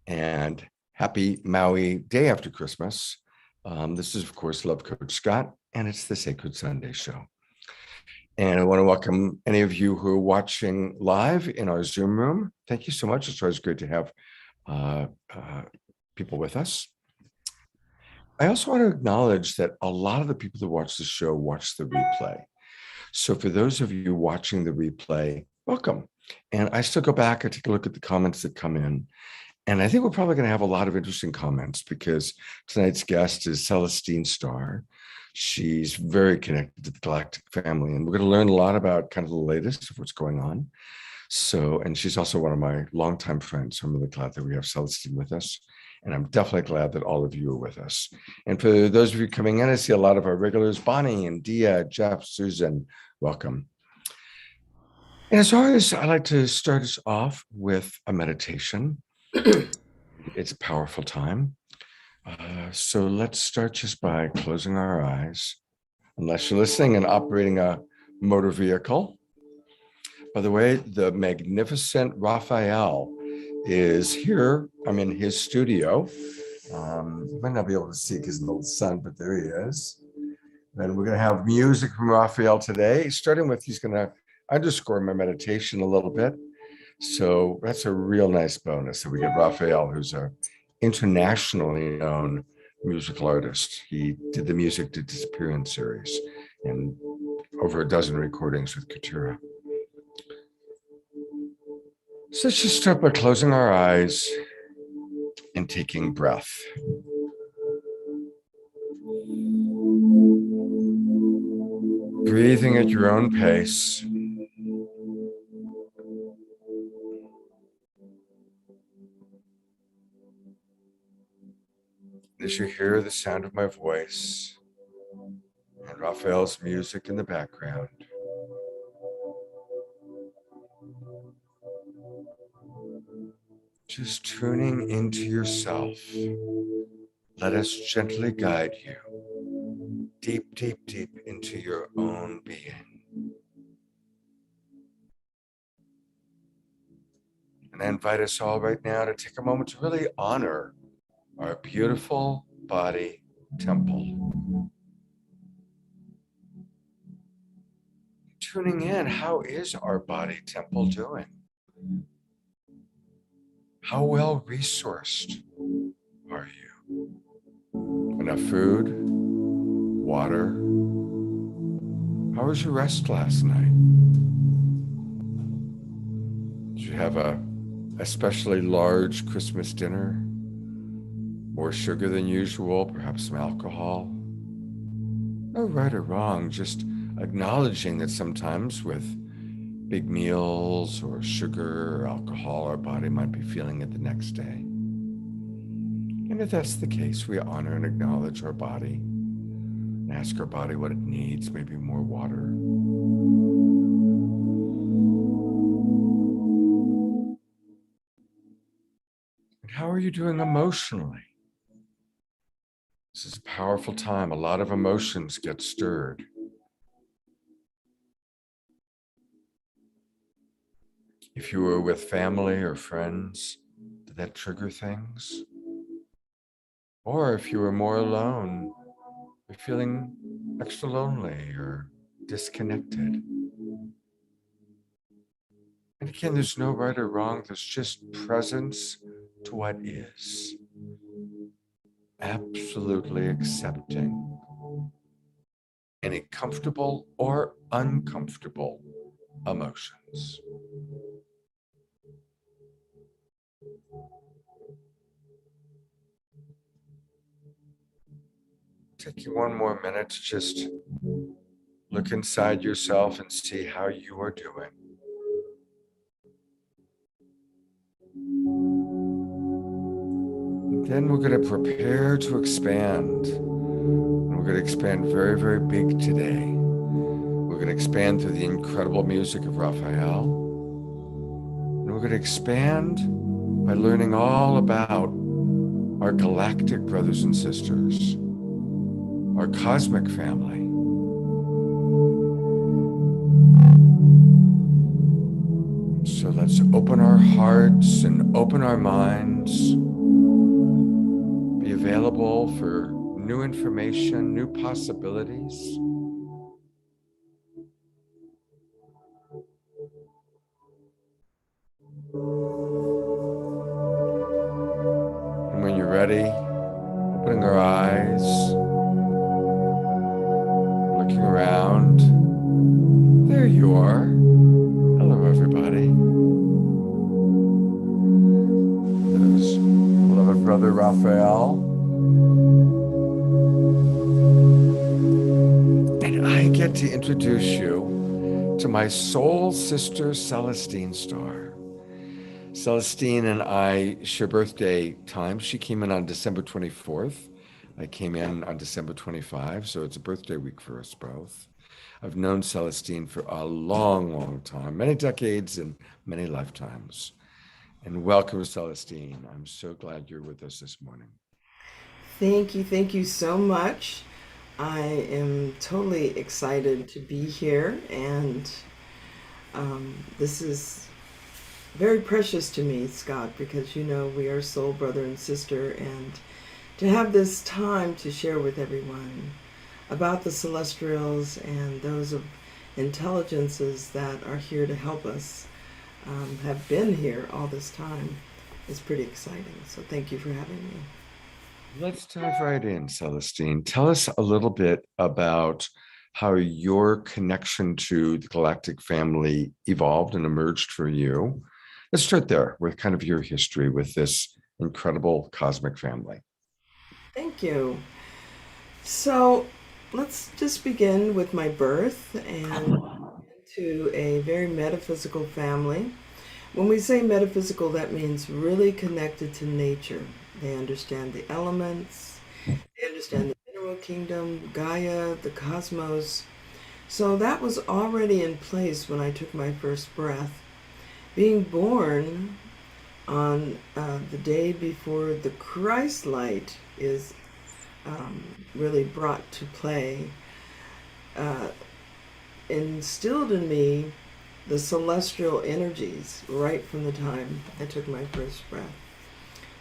and happy Maui Day After Christmas. This is, of course, Love Coach Scott, and it's the Sacred Sunday Show. And I want to welcome any of you who are watching live in our Zoom room. Thank you so much. It's always great to have people with us. I also want to acknowledge that a lot of the people that watch the show watch the replay. So for those of you watching the replay, welcome. And I still go back and take a look at the comments that come in. And I think we're probably going to have a lot of interesting comments because tonight's guest is Celestine Starr. She's very connected to the Galactic family, and we're going to learn a lot about kind of the latest of what's going on. So, and she's also one of my longtime friends. So I'm really glad that we have Celestine with us. And I'm definitely glad that all of you are with us. And for those of you coming in, I see a lot of our regulars, Bonnie and Dia, Jeff, Susan, welcome. And as always, I like to start us off with a meditation. It's a powerful time. So let's start just by closing our eyes, unless you're listening and operating a motor vehicle. By the way, the magnificent Raphael is here. I'm in his studio. You might not be able to see because of the little sun, but there he is. And we're going to have music from Raphael today, starting with, he's going to underscore my meditation a little bit. So that's a real nice bonus that we get Raphael, who's an internationally known musical artist. He did the music to Disappearance series and over a dozen recordings with Katura. So let's just start by closing our eyes and taking breath. Breathing at your own pace. As you hear the sound of my voice and Raphael's music in the background, just tuning into yourself, let us gently guide you deep, deep, deep into your own being. And I invite us all right now to take a moment to really honor our beautiful body temple. Tuning in, how is our body temple doing? How well resourced are you? Enough food, water? How was your rest last night? Did you have a especially large Christmas dinner? More sugar than usual, perhaps some alcohol? No right or wrong, just acknowledging that sometimes with big meals or sugar or alcohol, our body might be feeling it the next day. And if that's the case, we honor and acknowledge our body and ask our body what it needs, maybe more water. And how are you doing emotionally? This is a powerful time. A lot of emotions get stirred. If you were with family or friends, did that trigger things? Or if you were more alone, you're feeling extra lonely or disconnected. And again, there's no right or wrong. There's just presence to what is. Absolutely accepting any comfortable or uncomfortable emotions. Take you one more minute to just look inside yourself and see how you are doing. Then we're going to prepare to expand. And we're going to expand very, very big today. We're going to expand through the incredible music of Raphael. And we're going to expand by learning all about our galactic brothers and sisters, our cosmic family. So let's open our hearts and open our minds questions, be available for new information, new possibilities. And when you're ready, opening our eyes, looking around. There you are. Hello, everybody. There's beloved brother Raphael. And I get to introduce you to my soul sister, Celestine Starr. Celestine and I share birthday times. She came in on December 24th. I came in on December 25, so it's a birthday week for us both. I've known Celestine for a long, long time, many decades and many lifetimes. And welcome, Celestine. I'm so glad you're with us this morning. Thank you so much. I am totally excited to be here, and this is very precious to me, Scott, because you know we are soul brother and sister, and to have this time to share with everyone about the celestials and those of intelligences that are here to help us, have been here all this time, is pretty exciting. So thank you for having me. Let's dive right in, Celestine. Tell us a little bit about how your connection to the galactic family evolved and emerged for you. Let's start there with kind of your history with this incredible cosmic family. Thank you. So let's just begin with my birth and to a very metaphysical family. When we say metaphysical, that means really connected to nature. They understand the elements, they understand the mineral kingdom, Gaia, the cosmos. So that was already in place when I took my first breath. Being born on the day before the Christ light is really brought to play, uh, instilled in me the celestial energies right from the time I took my first breath.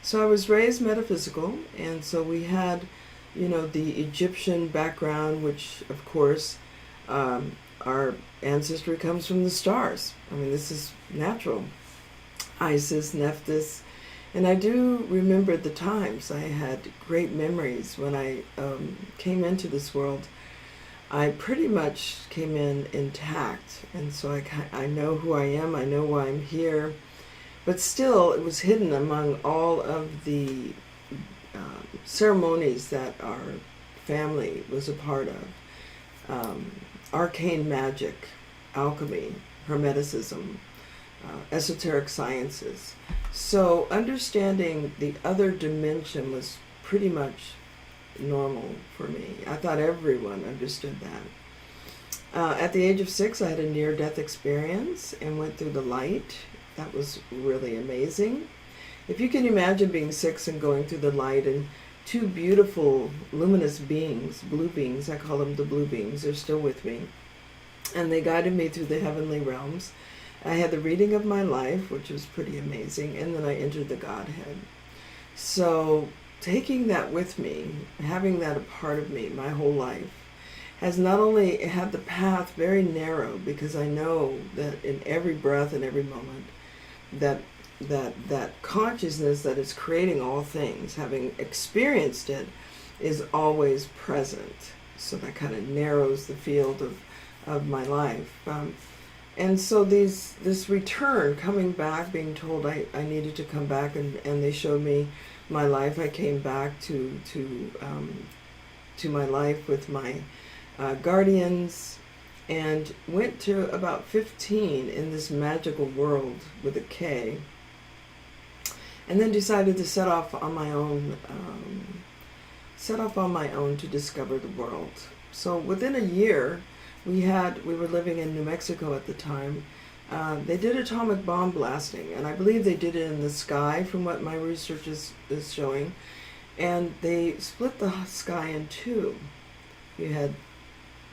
So I was raised metaphysical, and so we had, you know, the Egyptian background, which of course our ancestry comes from the stars. I mean, this is natural. Isis, Nephthys, and I do remember the times. I had great memories when I came into this world. I pretty much came in intact, and so I know who I am, I know why I'm here, but still it was hidden among all of the ceremonies that our family was a part of. Um, Arcane magic, alchemy, hermeticism, esoteric sciences. So understanding the other dimension was pretty much normal for me. I thought everyone understood that. At the age of 6, I had a near-death experience and went through the light. That was really amazing. If you can imagine being 6 and going through the light, and two beautiful luminous beings, blue beings, I call them the blue beings, they're still with me, and they guided me through the heavenly realms. I had the reading of my life, which was pretty amazing, and then I entered the Godhead. So taking that with me, having that a part of me my whole life, has not only had the path very narrow, because I know that in every breath and every moment that that consciousness that is creating all things, having experienced it, is always present. So that kind of narrows the field of my life. And so this return, coming back, being told I needed to come back, and they showed me my life. I came back to my life with my guardians, and went to about 15 in this magical world with a K, and then decided to set off on my own, to discover the world. So within a year, we were living in New Mexico at the time. They did atomic bomb blasting, and I believe they did it in the sky, from what my research is showing. And they split the sky in two. You had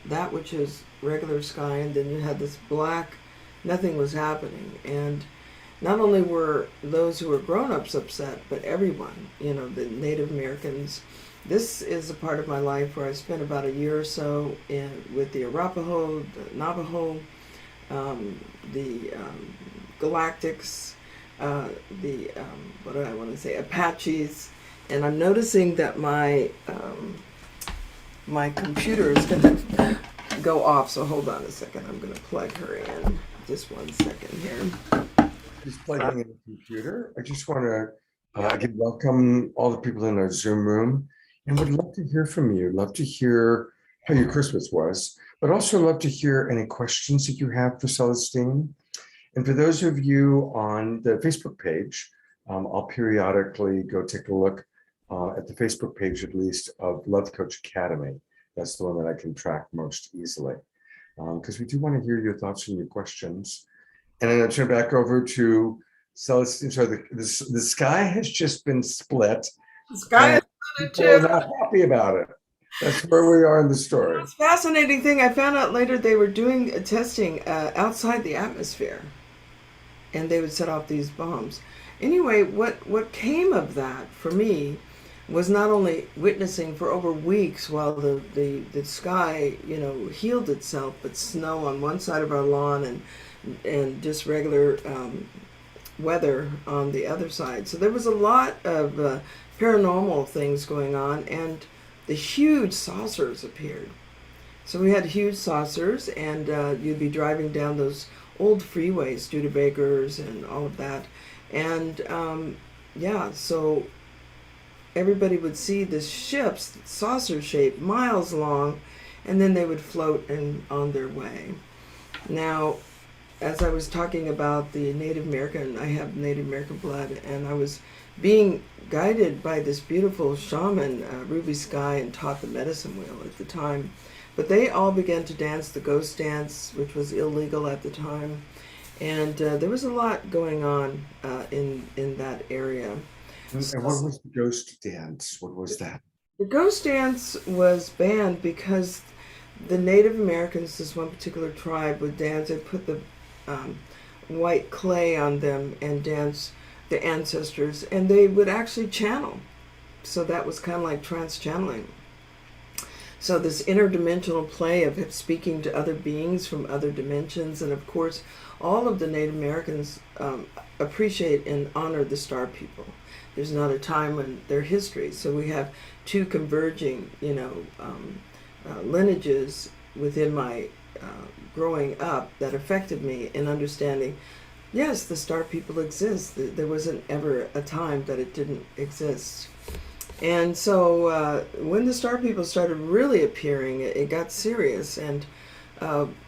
that which is regular sky, and then you had this black, nothing was happening. And not only were those who were grown-ups upset, but everyone, the Native Americans. This is a part of my life where I spent about a year or so with the Arapaho, the Navajo, the Galactics, the what do I want to say, Apaches, and I'm noticing that my computer is going to go off. So hold on a second. I'm going to plug her in. Just one second here. Just plugging in the computer. I just want to again welcome all the people in our Zoom room, and would love to hear from you. Love to hear how your Christmas was, but also love to hear any questions that you have for Celestine. And for those of you on the Facebook page, I'll periodically go take a look at the Facebook page, at least, of Love Coach Academy. That's the one that I can track most easily, because we do want to hear your thoughts and your questions. And I'm going to turn back over to Celestine. So the sky has just been split, The sky and is blue people are too. not happy about it. That's where we are in the story. It's fascinating thing. I found out later they were doing testing outside the atmosphere, and they would set off these bombs. Anyway, what came of that for me was not only witnessing for over weeks while the sky healed itself, but snow on one side of our lawn and just regular weather on the other side. So there was a lot of paranormal things going on, and the huge saucers appeared. So we had huge saucers, and you'd be driving down those old freeways, Studebakers and all of that. And yeah, so everybody would see the ships, saucer shaped, miles long, and then they would float and on their way. Now, as I was talking about the Native American, I have Native American blood, and I was being guided by this beautiful shaman, Ruby Sky, and taught the medicine wheel at the time. But they all began to dance the ghost dance, which was illegal at the time. And there was a lot going on in that area. And what was the ghost dance? What was that? The ghost dance was banned because the Native Americans, this one particular tribe, would dance. They put the um, white clay on them and dance the ancestors, and they would actually channel. So that was kind of like trance channeling. So this interdimensional play of speaking to other beings from other dimensions, and of course, all of the Native Americans appreciate and honor the Star people. There's not a time in their history, so we have two converging, lineages within my growing up that affected me in understanding. Yes, the Star people exist. There wasn't ever a time that it didn't exist. And so when the Star people started really appearing, it got serious. And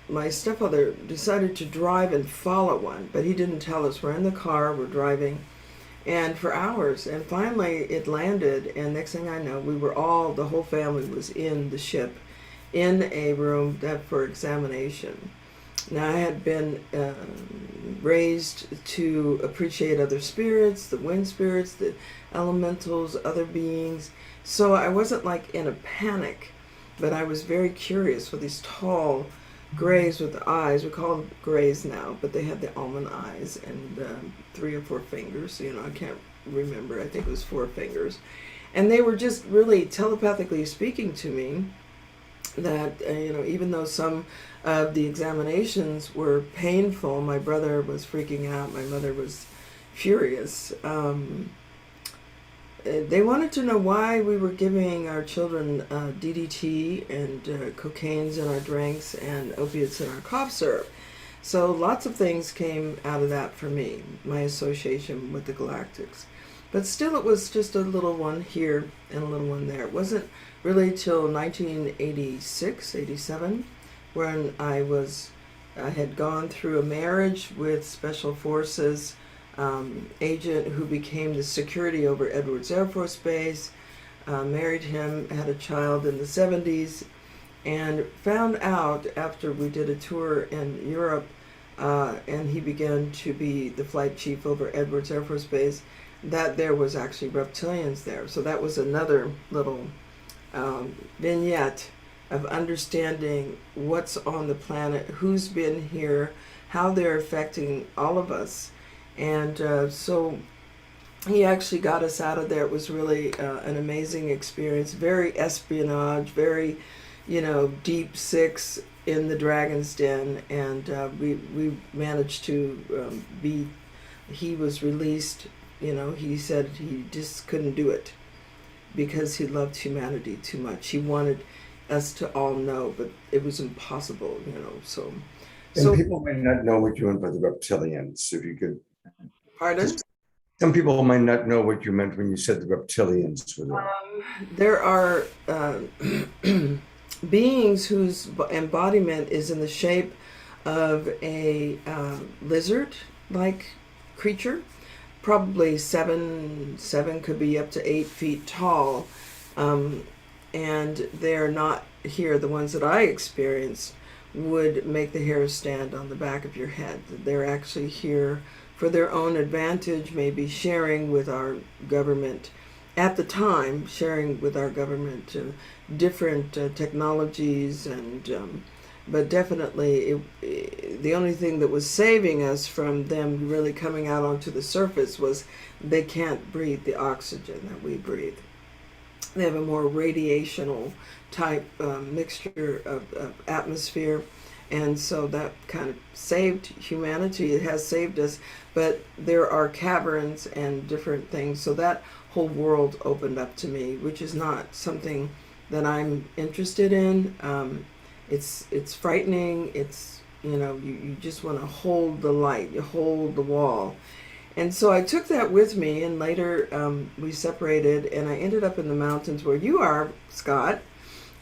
my stepfather decided to drive and follow one, but he didn't tell us. We're in the car, we're driving, and for hours. And finally it landed, and next thing I know, the whole family was in the ship, in a room that for examination. Now, I had been raised to appreciate other spirits, the wind spirits, the elementals, other beings. So I wasn't like in a panic, but I was very curious for these tall grays with eyes. We call them grays now, but they had the almond eyes and 3 or 4 fingers. I can't remember. I think it was 4 fingers. And they were just really telepathically speaking to me that even though some of the examinations were painful, my brother was freaking out, my mother was furious. They wanted to know why we were giving our children DDT and cocaines in our drinks and opiates in our cough syrup. So lots of things came out of that for me, my association with the Galactics. But still, it was just a little one here and a little one there. It wasn't really till 1986, 87, when I had gone through a marriage with Special Forces agent who became the security over Edwards Air Force Base, married him, had a child in the 70s, and found out after we did a tour in Europe, and he began to be the flight chief over Edwards Air Force Base, that there was actually reptilians there. So that was another little vignette of understanding what's on the planet, who's been here, how they're affecting all of us. And so he actually got us out of there. It was really an amazing experience. Very espionage, very, deep six in the Dragon's Den, and we managed to be. He was released. He said he just couldn't do it because he loved humanity too much. He wanted us to all know, but it was impossible. So, And so people might not know what you meant by the reptilians. If you could pardon. just, some people might not know what you meant when you said the reptilians were there. There are beings whose embodiment is in the shape of a lizard-like creature, probably seven could be up to 8 feet tall, um, and they're not here. The ones that I experienced would make the hairs stand on the back of your head. They're actually here for their own advantage, maybe sharing with our government at the time, sharing with our government different technologies, and but definitely the only thing that was saving us from them really coming out onto the surface was they can't breathe the oxygen that we breathe. They have a more radiational type mixture of atmosphere, and so that kind of saved humanity. It has saved us, but there are caverns and different things, so that whole world opened up to me, which is not something that I'm interested in. It's frightening. It's you just want to hold the light, you hold the wall. And so I took that with me, and later we separated, and I ended up in the mountains where you are, Scott.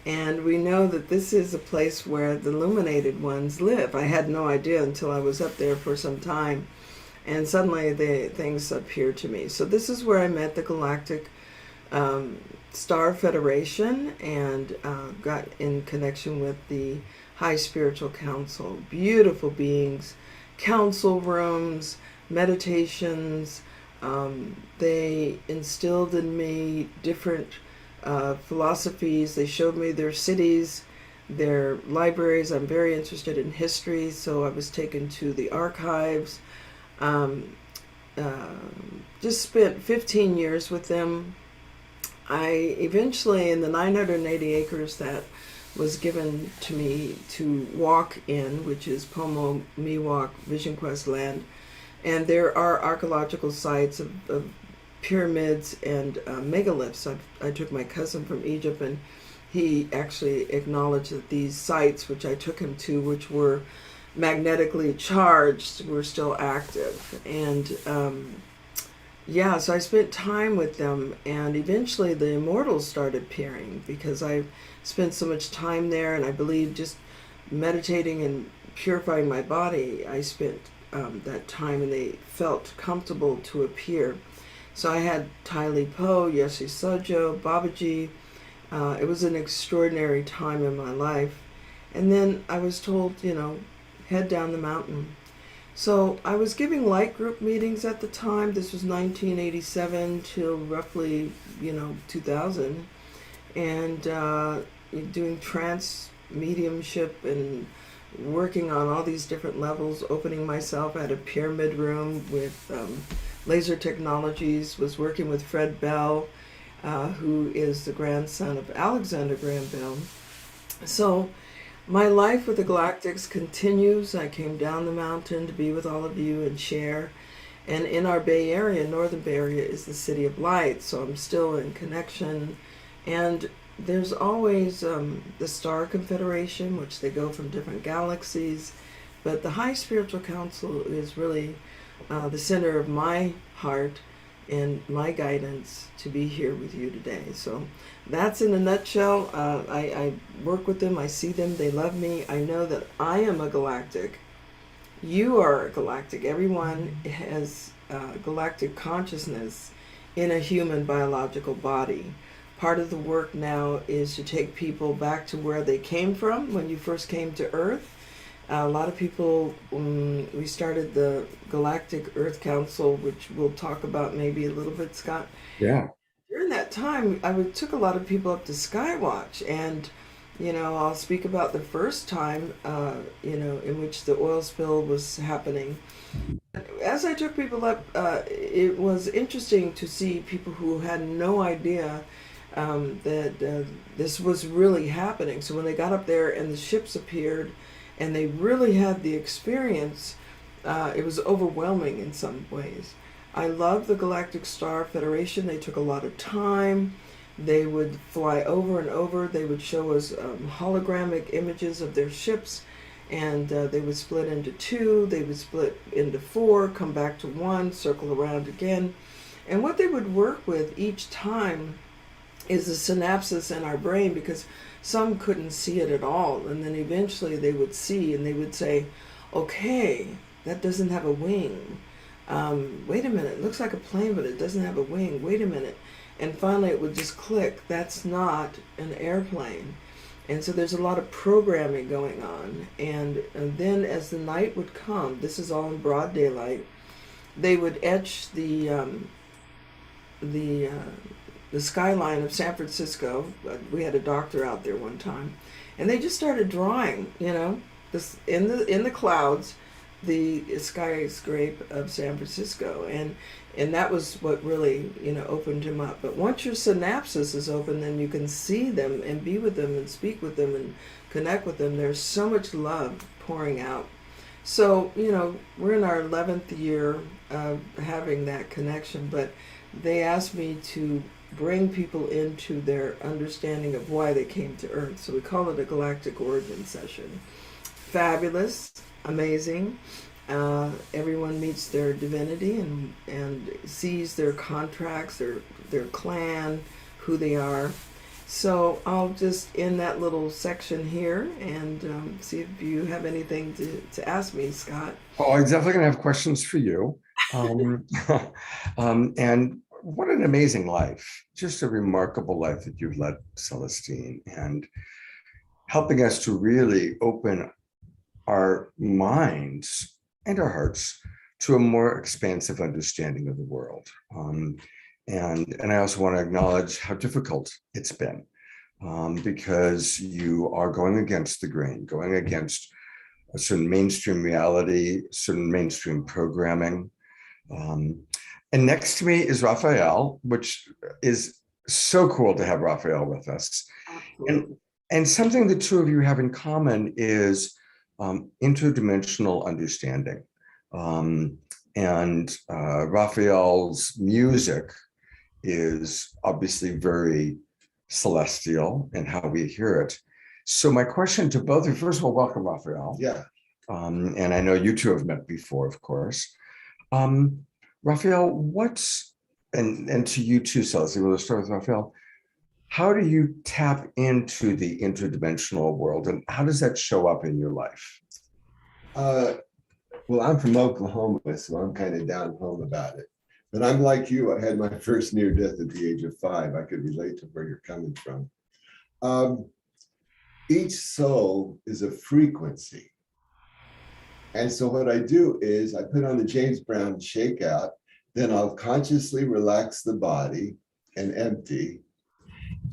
And we know that this is a place where the illuminated ones live. I had no idea until I was up there for some time, and suddenly the things appeared to me. So this is where I met the Galactic Star Federation, and got in connection with the High Spiritual Council. Beautiful beings, council rooms, meditations. They instilled in me different philosophies. They showed me their cities, their libraries. I'm very interested in history, so I was taken to the archives. Um, uh, just spent 15 years with them. I eventually, in the 980 acres that was given to me to walk in, which is Pomo Miwok Vision Quest land, and there are archaeological sites of pyramids and megaliths. I took my cousin from Egypt, and he actually acknowledged that these sites, which I took him to, which were magnetically charged, were still active. And yeah, so I spent time with them, and eventually the immortals started appearing because I spent so much time there, and I believe just meditating and purifying my body, I spent that time, and they felt comfortable to appear. So I had Tai Li Po, Yeshe Sojo, Babaji. It was an extraordinary time in my life. And then I was told, head down the mountain. So I was giving light group meetings at the time. This was 1987 till roughly, 2000. And doing trance mediumship and working on all these different levels, opening myself at a pyramid room with laser technologies, was working with Fred Bell, who is the grandson of Alexander Graham Bell. So my life with the Galactics continues. I came down the mountain to be with all of you and share. And in our Bay Area, Northern Bay Area, is the City of Light, so I'm still in connection. And there's always the Star Confederation, which they go from different galaxies. But the High Spiritual Council is really the center of my heart and my guidance to be here with you today. So that's in a nutshell. I work with them, I see them, they love me. I know that I am a galactic. You are a galactic. Everyone has galactic consciousness in a human biological body. Part of the work now is to take people back to where they came from when you first came to Earth. A lot of people, we started the Galactic Earth Council, which we'll talk about maybe a little bit, Scott. Yeah. During that time, took a lot of people up to Skywatch, and I'll speak about the first time, in which the oil spill was happening. As as I took people up, it was interesting to see people who had no idea that this was really happening. So when they got up there and the ships appeared and they really had the experience, it was overwhelming in some ways. I love the Galactic Star Federation. They took a lot of time. They would fly over and over. They would show us hologramic images of their ships, and they would split into two. They would split into four, come back to one, circle around again. And what they would work with each time is the synapses in our brain, because some couldn't see it at all. And then eventually they would see and they would say, okay, that doesn't have a wing. Wait a minute, it looks like a plane, but it doesn't have a wing. Wait a minute. And finally it would just click, that's not an airplane. And so there's a lot of programming going on. And then as the night would come, this is all in broad daylight, they would etch the skyline of San Francisco. We had a doctor out there one time, and they just started drawing, this in the clouds, the skyscraper of San Francisco, and that was what really opened him up. But once your synapses is open, then you can see them and be with them and speak with them and connect with them. There's so much love pouring out. So we're in our 11th year of having that connection, but they asked me to bring people into their understanding of why they came to Earth. So we call it a galactic origin session. Fabulous, amazing. Everyone meets their divinity and sees their contracts, their clan, who they are. So I'll just end that little section here and see if you have anything to ask me, Scott. Oh, I'm definitely going to have questions for you. And what an amazing life, just a remarkable life that you've led, Celestine, and helping us to really open our minds and our hearts to a more expansive understanding of the world. And I also want to acknowledge how difficult it's been, because you are going against the grain, going against a certain mainstream reality, certain mainstream programming. And next to me is Raphael, which is so cool to have Raphael with us. And something the two of you have in common is interdimensional understanding. And Raphael's music is obviously very celestial in how we hear it. So my question to both of you, first of all, welcome, Raphael. Yeah. And I know you two have met before, of course. Raphael, and to you too, Celestine, we'll start with Raphael. How do you tap into the interdimensional world, and how does that show up in your life? Well, I'm from Oklahoma, so I'm kind of down home about it. But I'm like you, I had my first near death at the age of 5. I could relate to where you're coming from. Each soul is a frequency. And so what I do is I put on the James Brown shakeout, then I'll consciously relax the body and empty.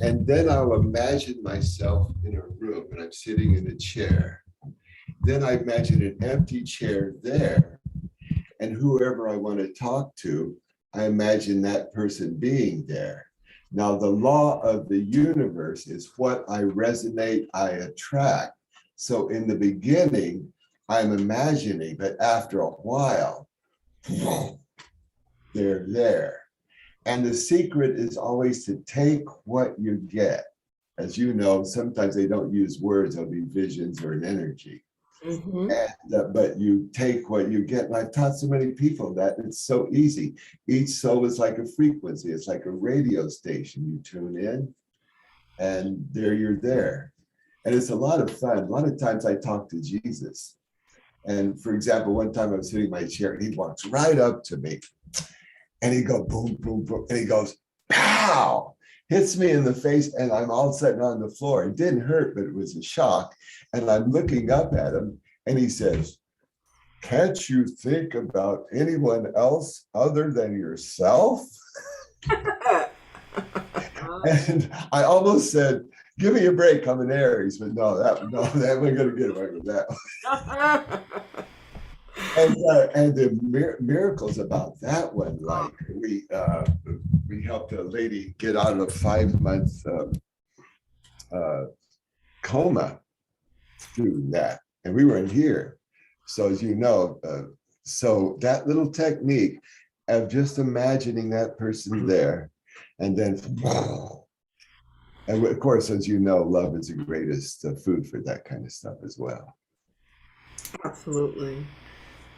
And then I'll imagine myself in a room and I'm sitting in a chair. Then I imagine an empty chair there. And whoever I want to talk to, I imagine that person being there. Now, the law of the universe is what I resonate, I attract. So in the beginning, I'm imagining, but after a while, they're there. And the secret is always to take what you get. As you know, sometimes they don't use words, they'll be visions or an energy. Mm-hmm. But you take what you get. And I've taught so many people that it's so easy. Each soul is like a frequency. It's like a radio station. You tune in and there you're there. And it's a lot of fun. A lot of times I talk to Jesus. And for example, one time I was sitting in my chair and he walks right up to me and he goes boom, boom, boom. And he goes, pow, hits me in the face and I'm all sitting on the floor. It didn't hurt, but it was a shock. And I'm looking up at him and he says, can't you think about anyone else other than yourself? And I almost said, give me a break, I'm an Aries, but that wasn't going to get away with that. And the miracles about that one, like we helped a lady get out of a 5 month coma through that, and we weren't here. So as you know, so that little technique of just imagining that person there, and then, and of course, as you know, love is the greatest food for that kind of stuff as well. Absolutely.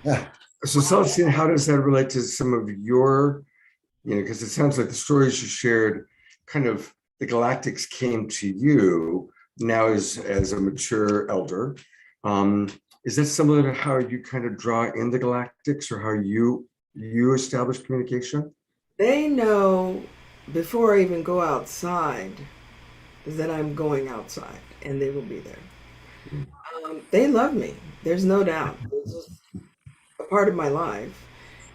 Yeah. So Celestine, how does that relate to some of your, because it sounds like the stories you shared, kind of the Galactics came to you now as a mature elder. Is that similar to how you kind of draw in the Galactics, or how you establish communication? They know before I even go outside that I'm going outside, and they will be there. They love me. There's no doubt. It's just a part of my life,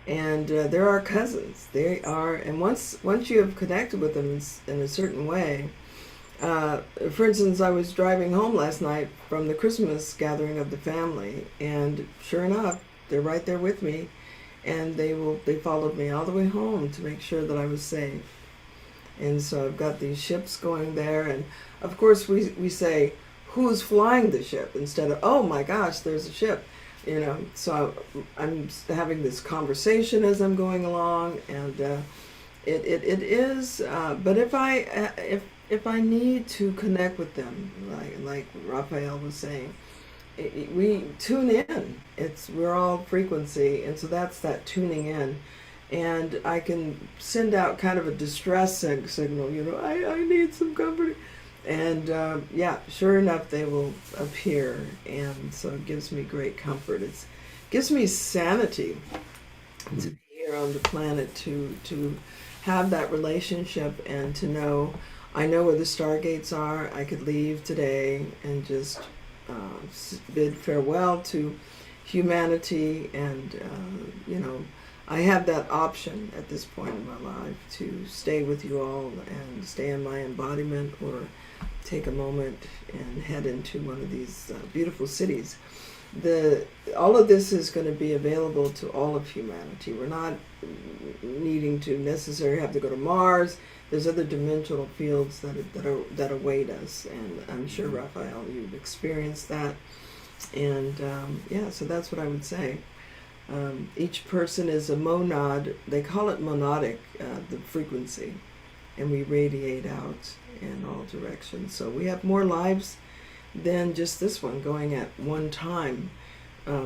and they're our cousins. They are, and once you have connected with them in a certain way. For instance, I was driving home last night from the Christmas gathering of the family, and sure enough, they're right there with me, and they followed me all the way home to make sure that I was safe. And so I've got these ships going there, and of course we say, who's flying the ship, instead of, oh my gosh, there's a ship, So I'm having this conversation as I'm going along, and it is. But if I need to connect with them, like Raphael was saying, we tune in. We're all frequency, and so that's that tuning in. And I can send out kind of a distress signal, I need some comfort. And yeah, sure enough, they will appear. And so it gives me great comfort. It gives me sanity to be here on the planet, to have that relationship, and to know I know where the stargates are. I could leave today and just bid farewell to humanity, and I have that option at this point in my life to stay with you all and stay in my embodiment, or take a moment and head into one of these beautiful cities. All of this is going to be available to all of humanity. We're not needing to necessarily have to go to Mars. There's other dimensional fields that await us, and I'm sure, Raphael, you've experienced that. And yeah, so that's what I would say. Each person is a monad. They call it monadic, the frequency, and we radiate out in all directions. So we have more lives than just this one going at one time.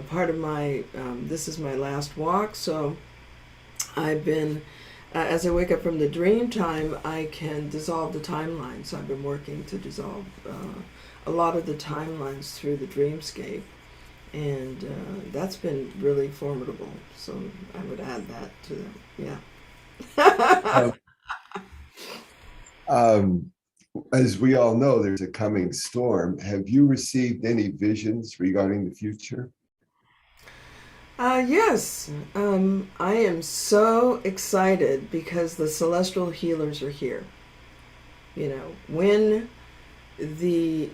Part of my, this is my last walk, so I've been, as I wake up from the dream time, I can dissolve the timeline. So I've been working to dissolve a lot of the timelines through the dreamscape. And that's been really formidable. So I would add that to them. Yeah. As we all know, there's a coming storm. Have you received any visions regarding the future? Yes. I am so excited because the celestial healers are here. When the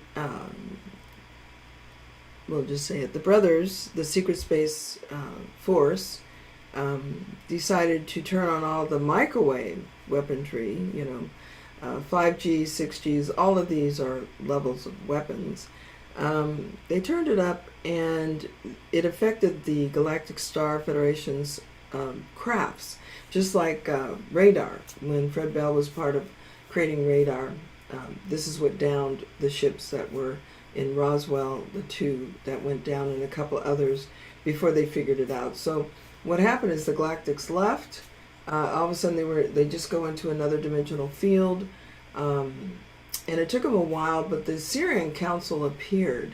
we'll just say it, the brothers, the secret space force, decided to turn on all the microwave weaponry, 5G, 6Gs, all of these are levels of weapons. They turned it up, and it affected the Galactic Star Federation's crafts, just like radar. When Fred Bell was part of creating radar, this is what downed the ships that were in Roswell, the two that went down, and a couple others before they figured it out. So what happened is the Galactics left. All of a sudden they just go into another dimensional field, and it took them a while, but the Syrian Council appeared.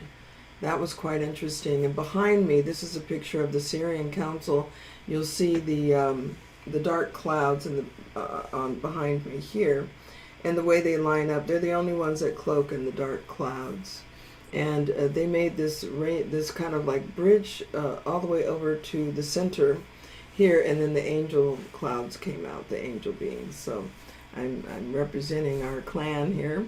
That was quite interesting. And behind me, this is a picture of the Syrian Council. You'll see the dark clouds on behind me here, and the way they line up. They're the only ones that cloak in the dark clouds. And they made this kind of like bridge all the way over to the center here, and then the angel clouds came out, the angel beings. So I'm representing our clan here.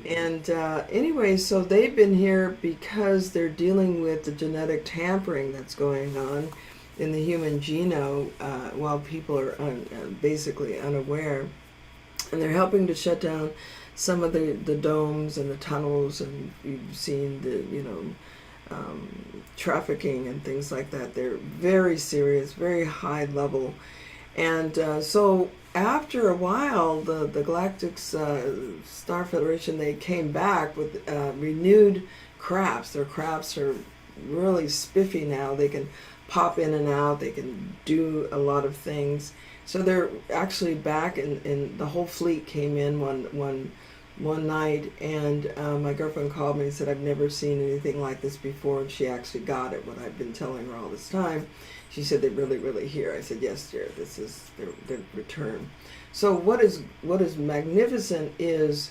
And anyway, so they've been here because they're dealing with the genetic tampering that's going on. in the human genome while people are basically unaware. And they're helping to shut down some of the domes and the tunnels, and you've seen the, trafficking and things like that. They're very serious, very high level. And so after a while, the Galactic Star Federation, they came back with renewed crafts. Their crafts are really spiffy now. They can pop in and out. They can do a lot of things. So they're actually back, and the whole fleet came in one night, and my girlfriend called me and said, I've never seen anything like this before, and she actually got it, what I've been telling her all this time. She said, they're really here. I said, yes, dear, this is their return. So what is magnificent is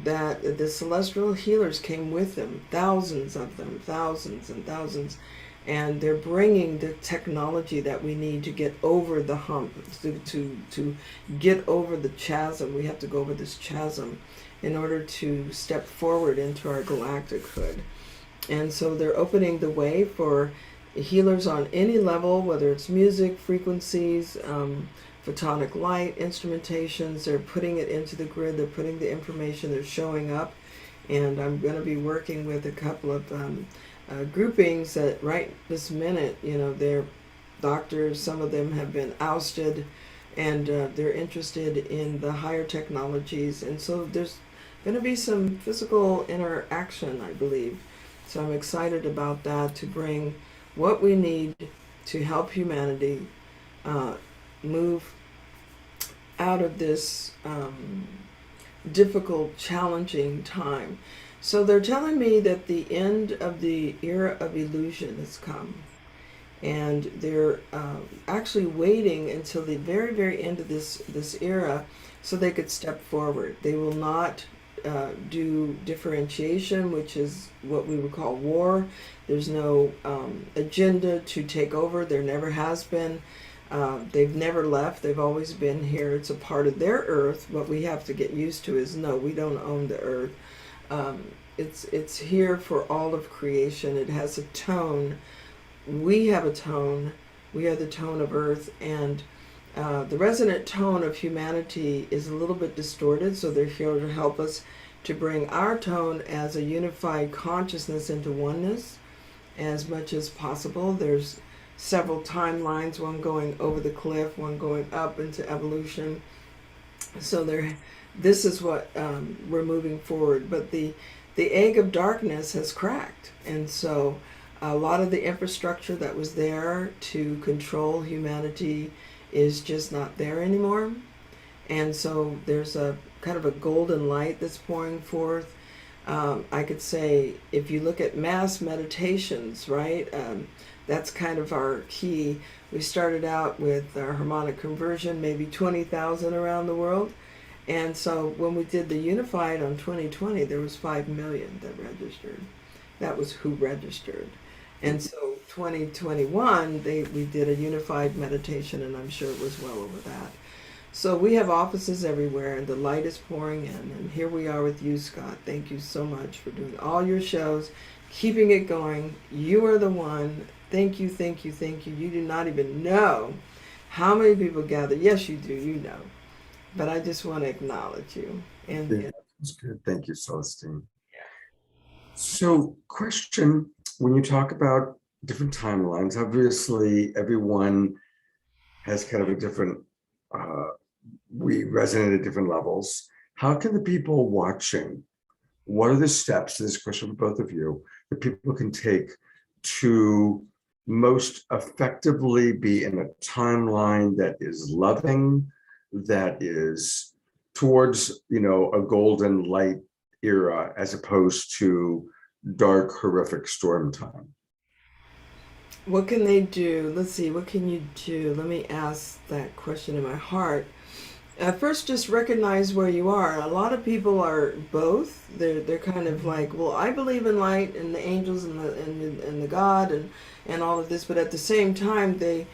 that the celestial healers came with them, thousands of them, thousands and thousands, and they're bringing the technology that we need to get over the hump, to get over the chasm. We have to go over this chasm in order to step forward into our galactichood. And so they're opening the way for healers on any level, whether it's music, frequencies, photonic light, instrumentations. They're putting it into the grid. They're putting the information. They're showing up. And I'm going to be working with a couple of groupings that right this minute, they're doctors. Some of them have been ousted, and they're interested in the higher technologies. And so there's going to be some physical interaction, I believe. So I'm excited about that, to bring what we need to help humanity move out of this difficult, challenging time. So they're telling me that the end of the era of illusion has come. And they're actually waiting until the very, very end of this era so they could step forward. They will not do differentiation, which is what we would call war. There's no agenda to take over. There never has been. They've never left. They've always been here. It's a part of their earth. What we have to get used to is, no, we don't own the earth. It's here for all of creation. It has a tone. We have a tone. We are the tone of earth, and the resonant tone of humanity is a little bit distorted, so they're here to help us to bring our tone as a unified consciousness into oneness as much as possible. There's several timelines, one going over the cliff, one going up into evolution. So this is what we're moving forward. But the egg of darkness has cracked, and so a lot of the infrastructure that was there to control humanity is just not there anymore. And so there's a kind of a golden light that's pouring forth. I could say, if you look at mass meditations, right, that's kind of our key. We started out with our harmonic conversion, maybe 20,000 around the world. And so when we did the Unified on 2020, there was 5 million that registered. That was who registered. And so 2021, we did a unified meditation, and I'm sure it was well over that. So we have offices everywhere, and the light is pouring in. And here we are with you, Scott. Thank you so much for doing all your shows, keeping it going. You are the one. Thank you, thank you, thank you. You do not even know how many people gather. Yes, you do, you know. But I just want to acknowledge you. And yeah, that's good. Thank you, Celestine. So, question, when you talk about different timelines, obviously everyone has kind of a different, we resonate at different levels. How can the people watching, what are the steps, this question for both of you, that people can take to most effectively be in a timeline that is loving, that is towards, a golden light era, as opposed to dark, horrific storm time? what can they do? Let's see, what can you do? Let me ask that question in my heart. First, just recognize where you are. A lot of people are both. They're kind of like, well, I believe in light and the angels and the God and all of this, but at the same time, they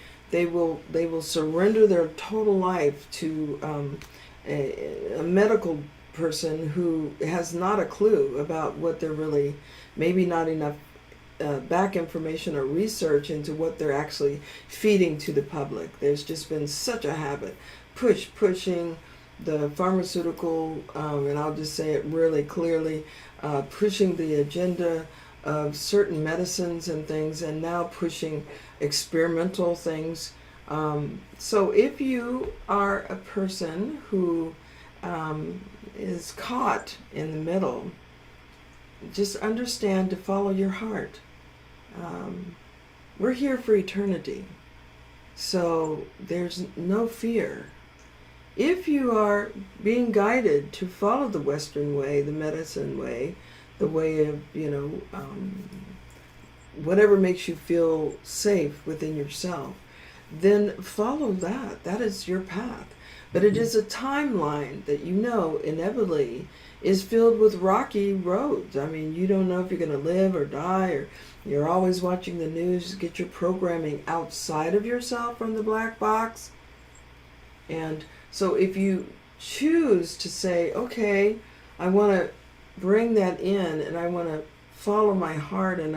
will surrender their total life to a medical person who has not a clue about what they're really, maybe not enough back information or research into what they're actually feeding to the public. There's just been such a habit, pushing the pharmaceutical, and I'll just say it really clearly, pushing the agenda of certain medicines and things, and now pushing experimental things. So if you are a person who is caught in the middle, just understand to follow your heart. We're here for eternity, so there's no fear. If you are being guided to follow the Western way, the medicine way, the way of, whatever makes you feel safe within yourself, then follow that. That is your path. But it is a timeline that inevitably is filled with rocky roads. I mean, you don't know if you're going to live or die, or you're always watching the news. Get your programming outside of yourself from the black box. And so if you choose to say, okay, I want to bring that in and I want to follow my heart, and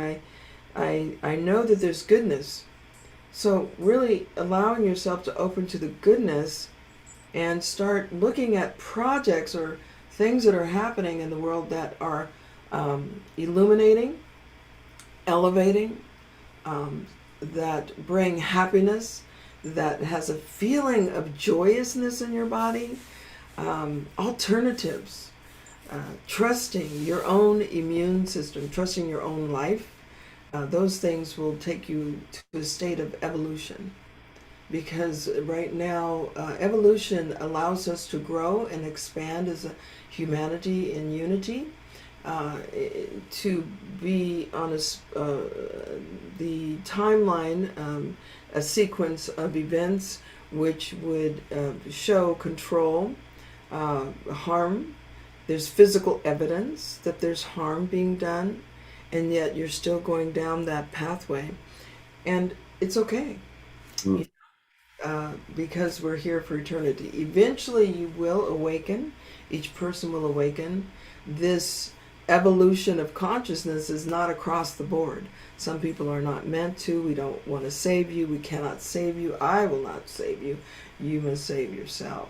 I know that there's goodness. So really allowing yourself to open to the goodness and start looking at projects or things that are happening in the world that are illuminating, elevating, that bring happiness, that has a feeling of joyousness in your body, alternatives, trusting your own immune system, trusting your own life. Those things will take you to a state of evolution. Because right now, evolution allows us to grow and expand as a humanity in unity, to be on the timeline, a sequence of events which would show control, harm. There's physical evidence that there's harm being done, and yet you're still going down that pathway. And it's okay. Mm. Because we're here for eternity. Eventually you will awaken. Each person will awaken. This evolution of consciousness is not across the board. Some people are not meant to. We don't want to save you. We cannot save you. I will not save you. You must save yourself,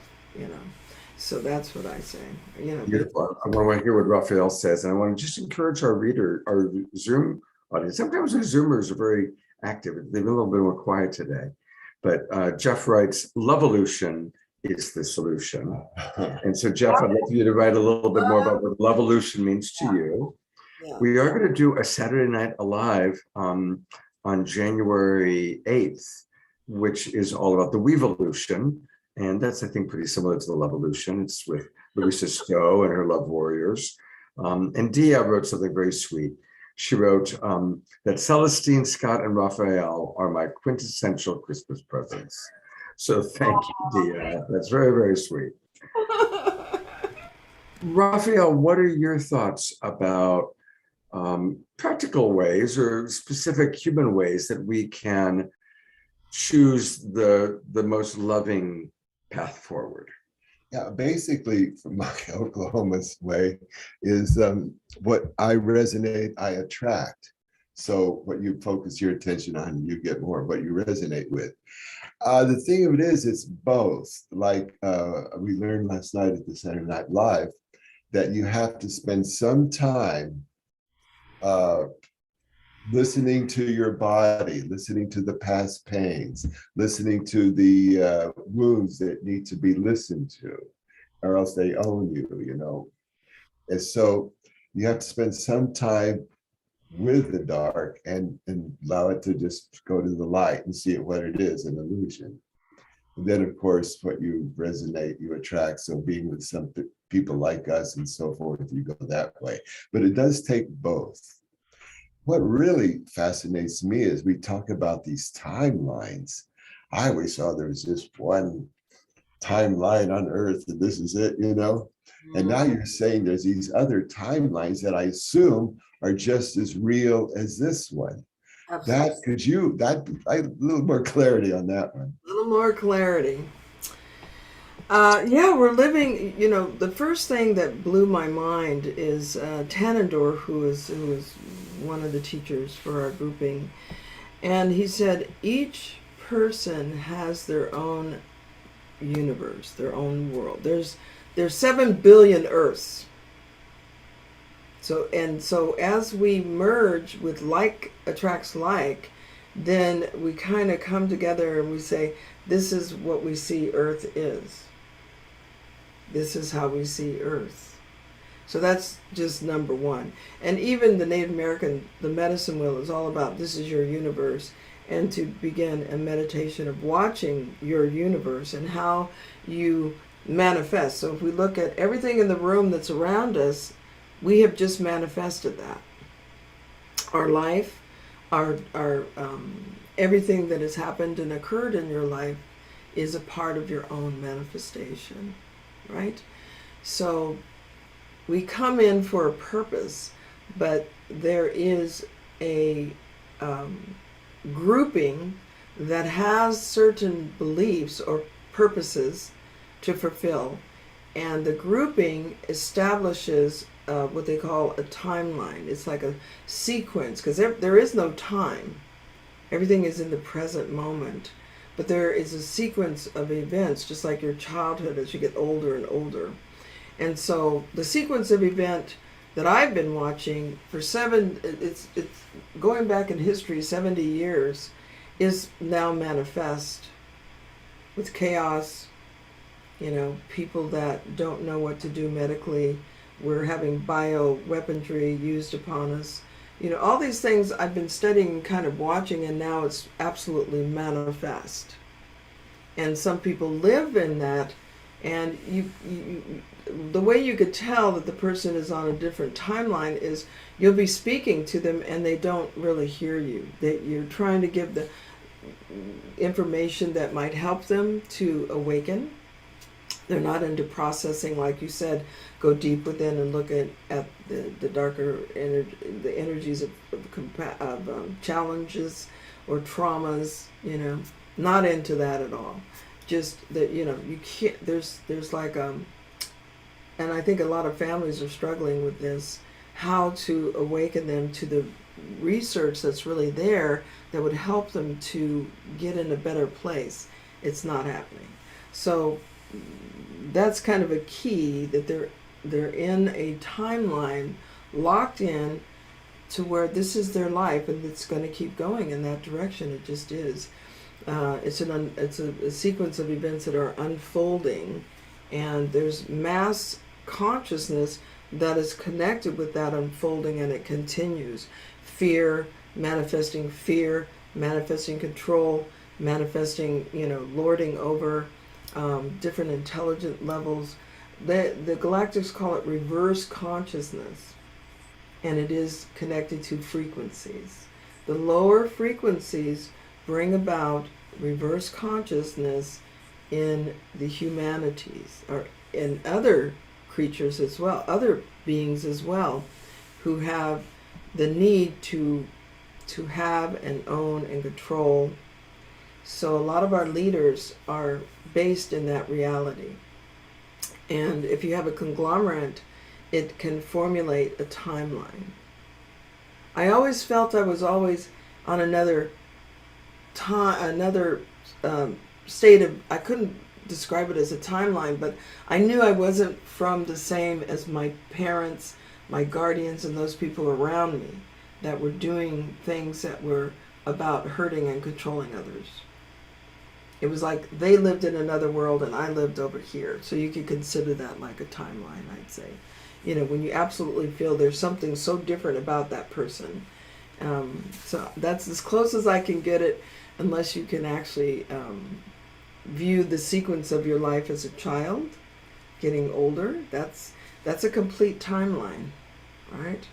So that's what I say. Beautiful. I want to hear what Raphael says, and I want to just encourage our Zoom audience. Sometimes the Zoomers are very active. They've been a little bit more quiet today. But Jeff writes, "Lovolution is the solution." And so, Jeff, I'd love you to write a little bit more about what Lovolution means to you. Yeah. We are going to do a Saturday Night Alive on January 8th, which is all about the Weevolution. And that's, I think, pretty similar to the Lovolution. It's with Louisa Stowe and her Love Warriors. And Dia wrote something very sweet. She wrote that Celestine, Scott, and Raphael are my quintessential Christmas presents. So thank you, Dia. That's very, very sweet. Raphael, what are your thoughts about practical ways or specific human ways that we can choose the most loving path forward? Yeah, basically, from my Oklahoma's way, is what I resonate, I attract. So what you focus your attention on, you get more of what you resonate with. The thing of it is, it's both. Like we learned last night at the Saturday Night Live, that you have to spend some time listening to your body, listening to the past pains, listening to the wounds that need to be listened to, or else they own you, And so you have to spend some time with the dark and allow it to just go to the light and see it what it is, an illusion. And then, of course, what you resonate, you attract. So being with some people like us and so forth, you go that way. But it does take both. What really fascinates me is we talk about these timelines. I always saw there was just one timeline on Earth and this is it, And now you're saying there's these other timelines that I assume are just as real as this one. Absolutely. A little more clarity on that one. A little more clarity. Yeah, we're living, the first thing that blew my mind is Tanador, who is one of the teachers for our grouping. And he said, each person has their own universe, their own world. There's 7 billion Earths. So as we merge with like attracts like, then we kind of come together and we say, this is what we see Earth is. This is how we see Earth. So that's just number one. And even the Native American, the medicine wheel is all about, this is your universe. And to begin a meditation of watching your universe and how you manifest. So if we look at everything in the room that's around us, we have just manifested that. Our life, our everything that has happened and occurred in your life is a part of your own manifestation, right? So we come in for a purpose, but there is a grouping that has certain beliefs or purposes to fulfill, and the grouping establishes what they call a timeline. It's like a sequence, because there is no time. Everything is in the present moment, but there is a sequence of events, just like your childhood as you get older and older. And so the sequence of event that I've been watching for it's going back in history, 70 years, is now manifest with chaos, people that don't know what to do medically. We're having bioweaponry used upon us. All these things I've been studying, kind of watching, and now it's absolutely manifest. And some people live in that, and the way you could tell that the person is on a different timeline is you'll be speaking to them and they don't really hear you. That you're trying to give the information that might help them to awaken. They're not into processing, like you said, go deep within and look at the darker the energies of challenges or traumas. Not into that at all. Just that you can't. There's like and I think a lot of families are struggling with this. How to awaken them to the research that's really there that would help them to get in a better place. It's not happening. So that's kind of a key, that they're in a timeline, locked in to where this is their life and it's going to keep going in that direction. It just is. It's a sequence of events that are unfolding, and there's mass consciousness that is connected with that unfolding, and it continues. Fear, manifesting control, manifesting, lording over different intelligent levels. The Galactics call it reverse consciousness, and it is connected to frequencies. The lower frequencies bring about reverse consciousness in the humanities, or in other creatures as well, other beings as well, who have the need to have and own and control. So a lot of our leaders are based in that reality. And if you have a conglomerate, it can formulate a timeline. I always felt I was always on another state of, I couldn't describe it as a timeline, but I knew I wasn't from the same as my parents, my guardians, and those people around me that were doing things that were about hurting and controlling others. It was like they lived in another world and I lived over here. So you could consider that like a timeline, I'd say. When you absolutely feel there's something so different about that person. So that's as close as I can get it, unless you can actually view the sequence of your life as a child, getting older. That's a complete timeline, right?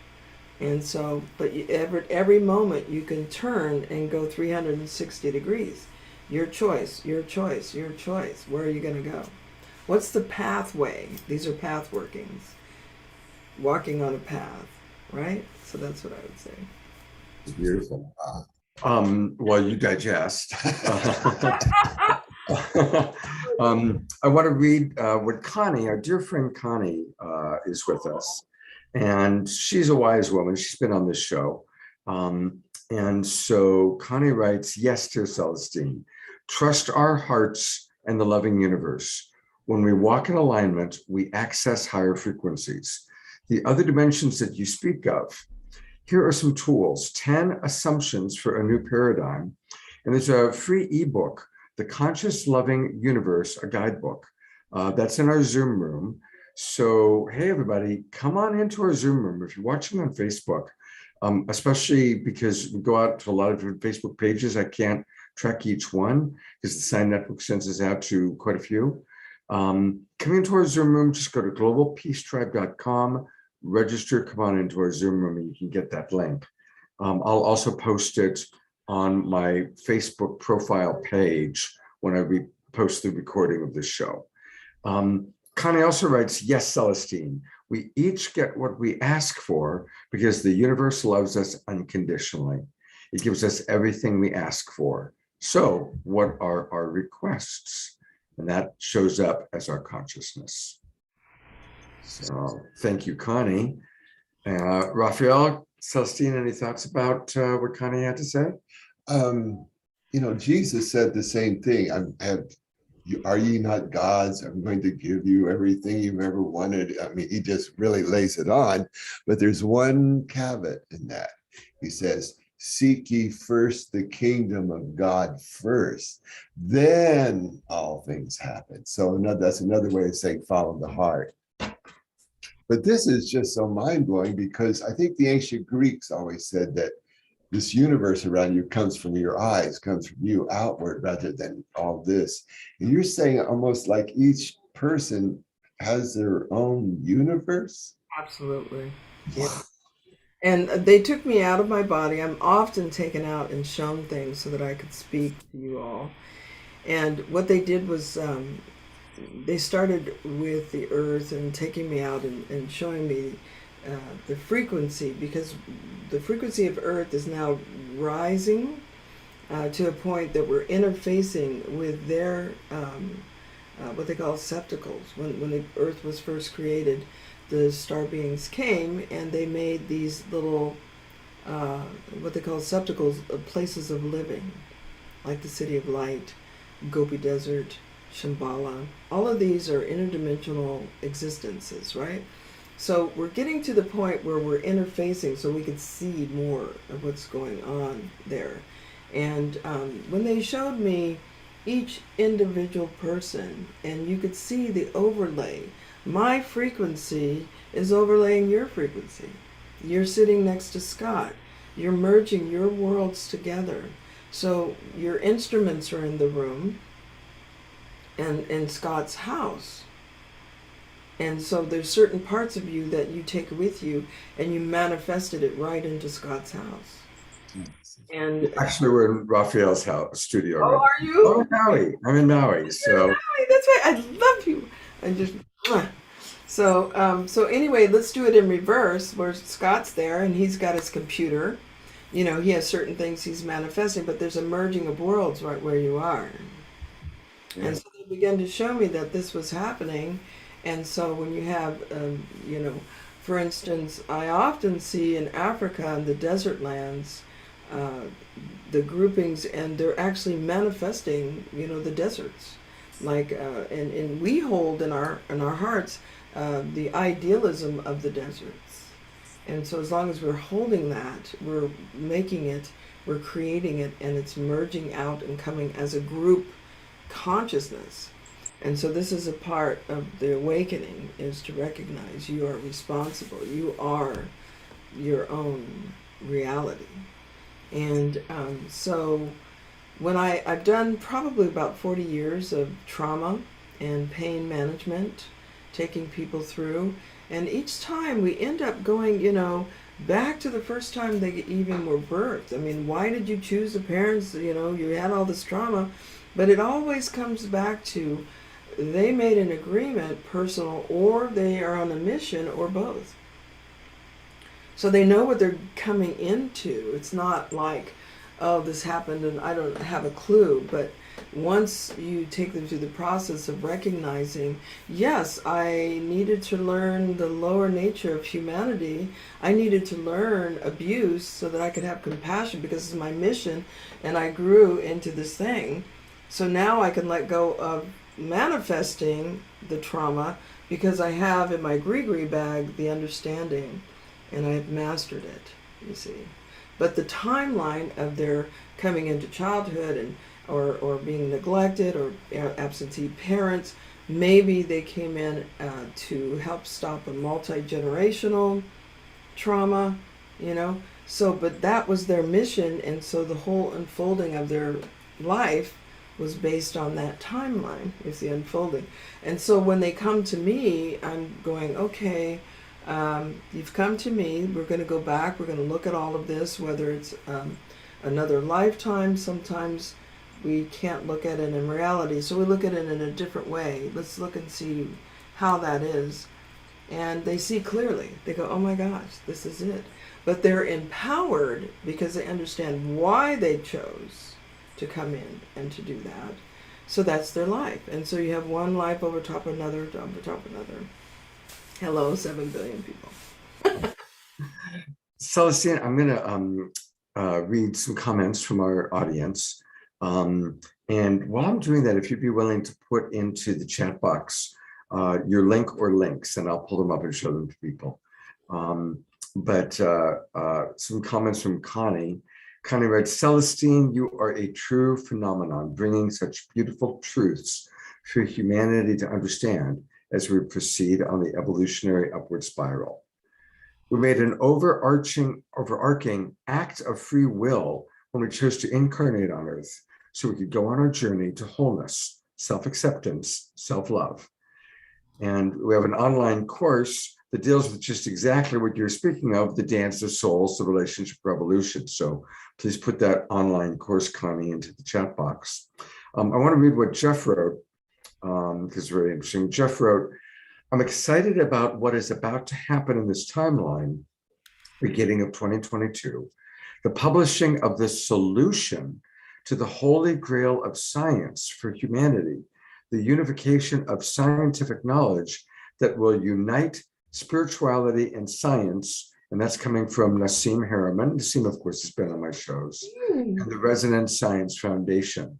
And so, but every moment you can turn and go 360 degrees. Your choice, your choice, your choice. Where are you going to go? What's the pathway? These are path workings. Walking on a path, right? So that's what I would say. It's beautiful. While you digest, I want to read what Connie, our dear friend Connie, is with us. And she's a wise woman. She's been on this show. And so Connie writes, yes, dear Celestine, trust our hearts and the loving universe. When we walk in alignment, we access higher frequencies. The other dimensions that you speak of, here are some tools, 10 assumptions for a new paradigm. And there's a free ebook, The Conscious Loving Universe, a guidebook. That's in our Zoom room. So, hey, everybody, come on into our Zoom room. If you're watching on Facebook, especially because we go out to a lot of different Facebook pages, I can't track each one because the Sign Network sends us out to quite a few. Come into our Zoom room, just go to globalpeacetribe.com, register, come on into our Zoom room, and you can get that link. I'll also post it on my Facebook profile page when I post the recording of this show. Connie also writes, yes, Celestine, we each get what we ask for because the universe loves us unconditionally. It gives us everything we ask for. So what are our requests? And that shows up as our consciousness. So thank you, Connie. Raphael, Celestine, any thoughts about what Connie had to say? Jesus said the same thing. Are ye not gods? I'm going to give you everything you've ever wanted. I mean, he just really lays it on. But there's one caveat in that. He says, seek ye first the kingdom of God first, then all things happen. So that's another way of saying follow the heart. But this is just so mind-blowing because I think the ancient Greeks always said that this universe around you comes from your eyes, comes from you outward rather than all this. And you're saying almost like each person has their own universe? Absolutely. Yeah. And they took me out of my body. I'm often taken out and shown things so that I could speak to you all. And what they did was they started with the earth and taking me out and showing me the frequency, because the frequency of earth is now rising to a point that we're interfacing with their what they call septicles. When the earth was first created, the star beings came and they made these little what they call septicles, places of living, like the City of Light, Gopi Desert, Shambhala. All of these are interdimensional existences, right? So we're getting to the point where we're interfacing so we can see more of what's going on there. And when they showed me each individual person, and you could see the overlay, my frequency is overlaying your frequency. You're sitting next to Scott. You're merging your worlds together. So your instruments are in the room and in Scott's house. And so there's certain parts of you that you take with you, and you manifested it right into Scott's house. And actually, we're in Raphael's house studio. Oh, right? are you? Oh, Maui. I'm in Maui. So That's right. I love you. I just so anyway, let's do it in reverse, where Scott's there and he's got his computer. He has certain things he's manifesting, but there's a merging of worlds right where you are. Yeah. And so they began to show me that this was happening. And so when you have, for instance, I often see in Africa, in the desert lands, the groupings, and they're actually manifesting, the deserts. Like, and we hold in our hearts the idealism of the deserts. And so as long as we're holding that, we're making it, we're creating it, and it's merging out and coming as a group consciousness. And so this is a part of the awakening, is to recognize you are responsible. You are your own reality. And so when I've done probably about 40 years of trauma and pain management, taking people through, and each time we end up going, back to the first time they even were birthed. I mean, why did you choose the parents? You had all this trauma, but it always comes back to they made an agreement, personal, or they are on a mission, or both. So they know what they're coming into. It's not like, oh, this happened and I don't have a clue. But once you take them through the process of recognizing, yes, I needed to learn the lower nature of humanity. I needed to learn abuse so that I could have compassion because it's my mission, and I grew into this thing. So now I can let go of manifesting the trauma because I have in my gree bag the understanding and I have mastered it, you see. But the timeline of their coming into childhood and or being neglected or absentee parents, maybe they came in to help stop a multi-generational trauma, you know. So, but that was their mission, and so the whole unfolding of their life was based on that timeline, is the unfolding. And so when they come to me, I'm going, okay, you've come to me, we're going to go back, we're going to look at all of this, whether it's another lifetime. Sometimes we can't look at it in reality, so we look at it in a different way. Let's look and see how that is. And they see clearly. They go, oh my gosh, this is it. But they're empowered because they understand why they chose to come in and to do that. So that's their life. And so you have one life over top of another, over top of another. Hello, 7 billion people. Celestine, I'm going to read some comments from our audience. And while I'm doing that, if you'd be willing to put into the chat box your link or links, and I'll pull them up and show them to people. But some comments from Connie. Connie writes, Celestine, you are a true phenomenon, bringing such beautiful truths for humanity to understand as we proceed on the evolutionary upward spiral. We made an overarching act of free will when we chose to incarnate on Earth so we could go on our journey to wholeness, self-acceptance, self-love. And we have an online course that deals with just exactly what you're speaking of, the dance of souls, the relationship revolution. So please put that online course, Connie, into the chat box. I want to read what Jeff wrote, because it's very interesting. Jeff wrote, I'm excited about what is about to happen in this timeline, beginning of 2022, the publishing of the solution to the holy grail of science for humanity, the unification of scientific knowledge that will unite spirituality and science. And that's coming from Nassim Harriman. Nassim, of course, has been on my shows, and the Resonance Science Foundation.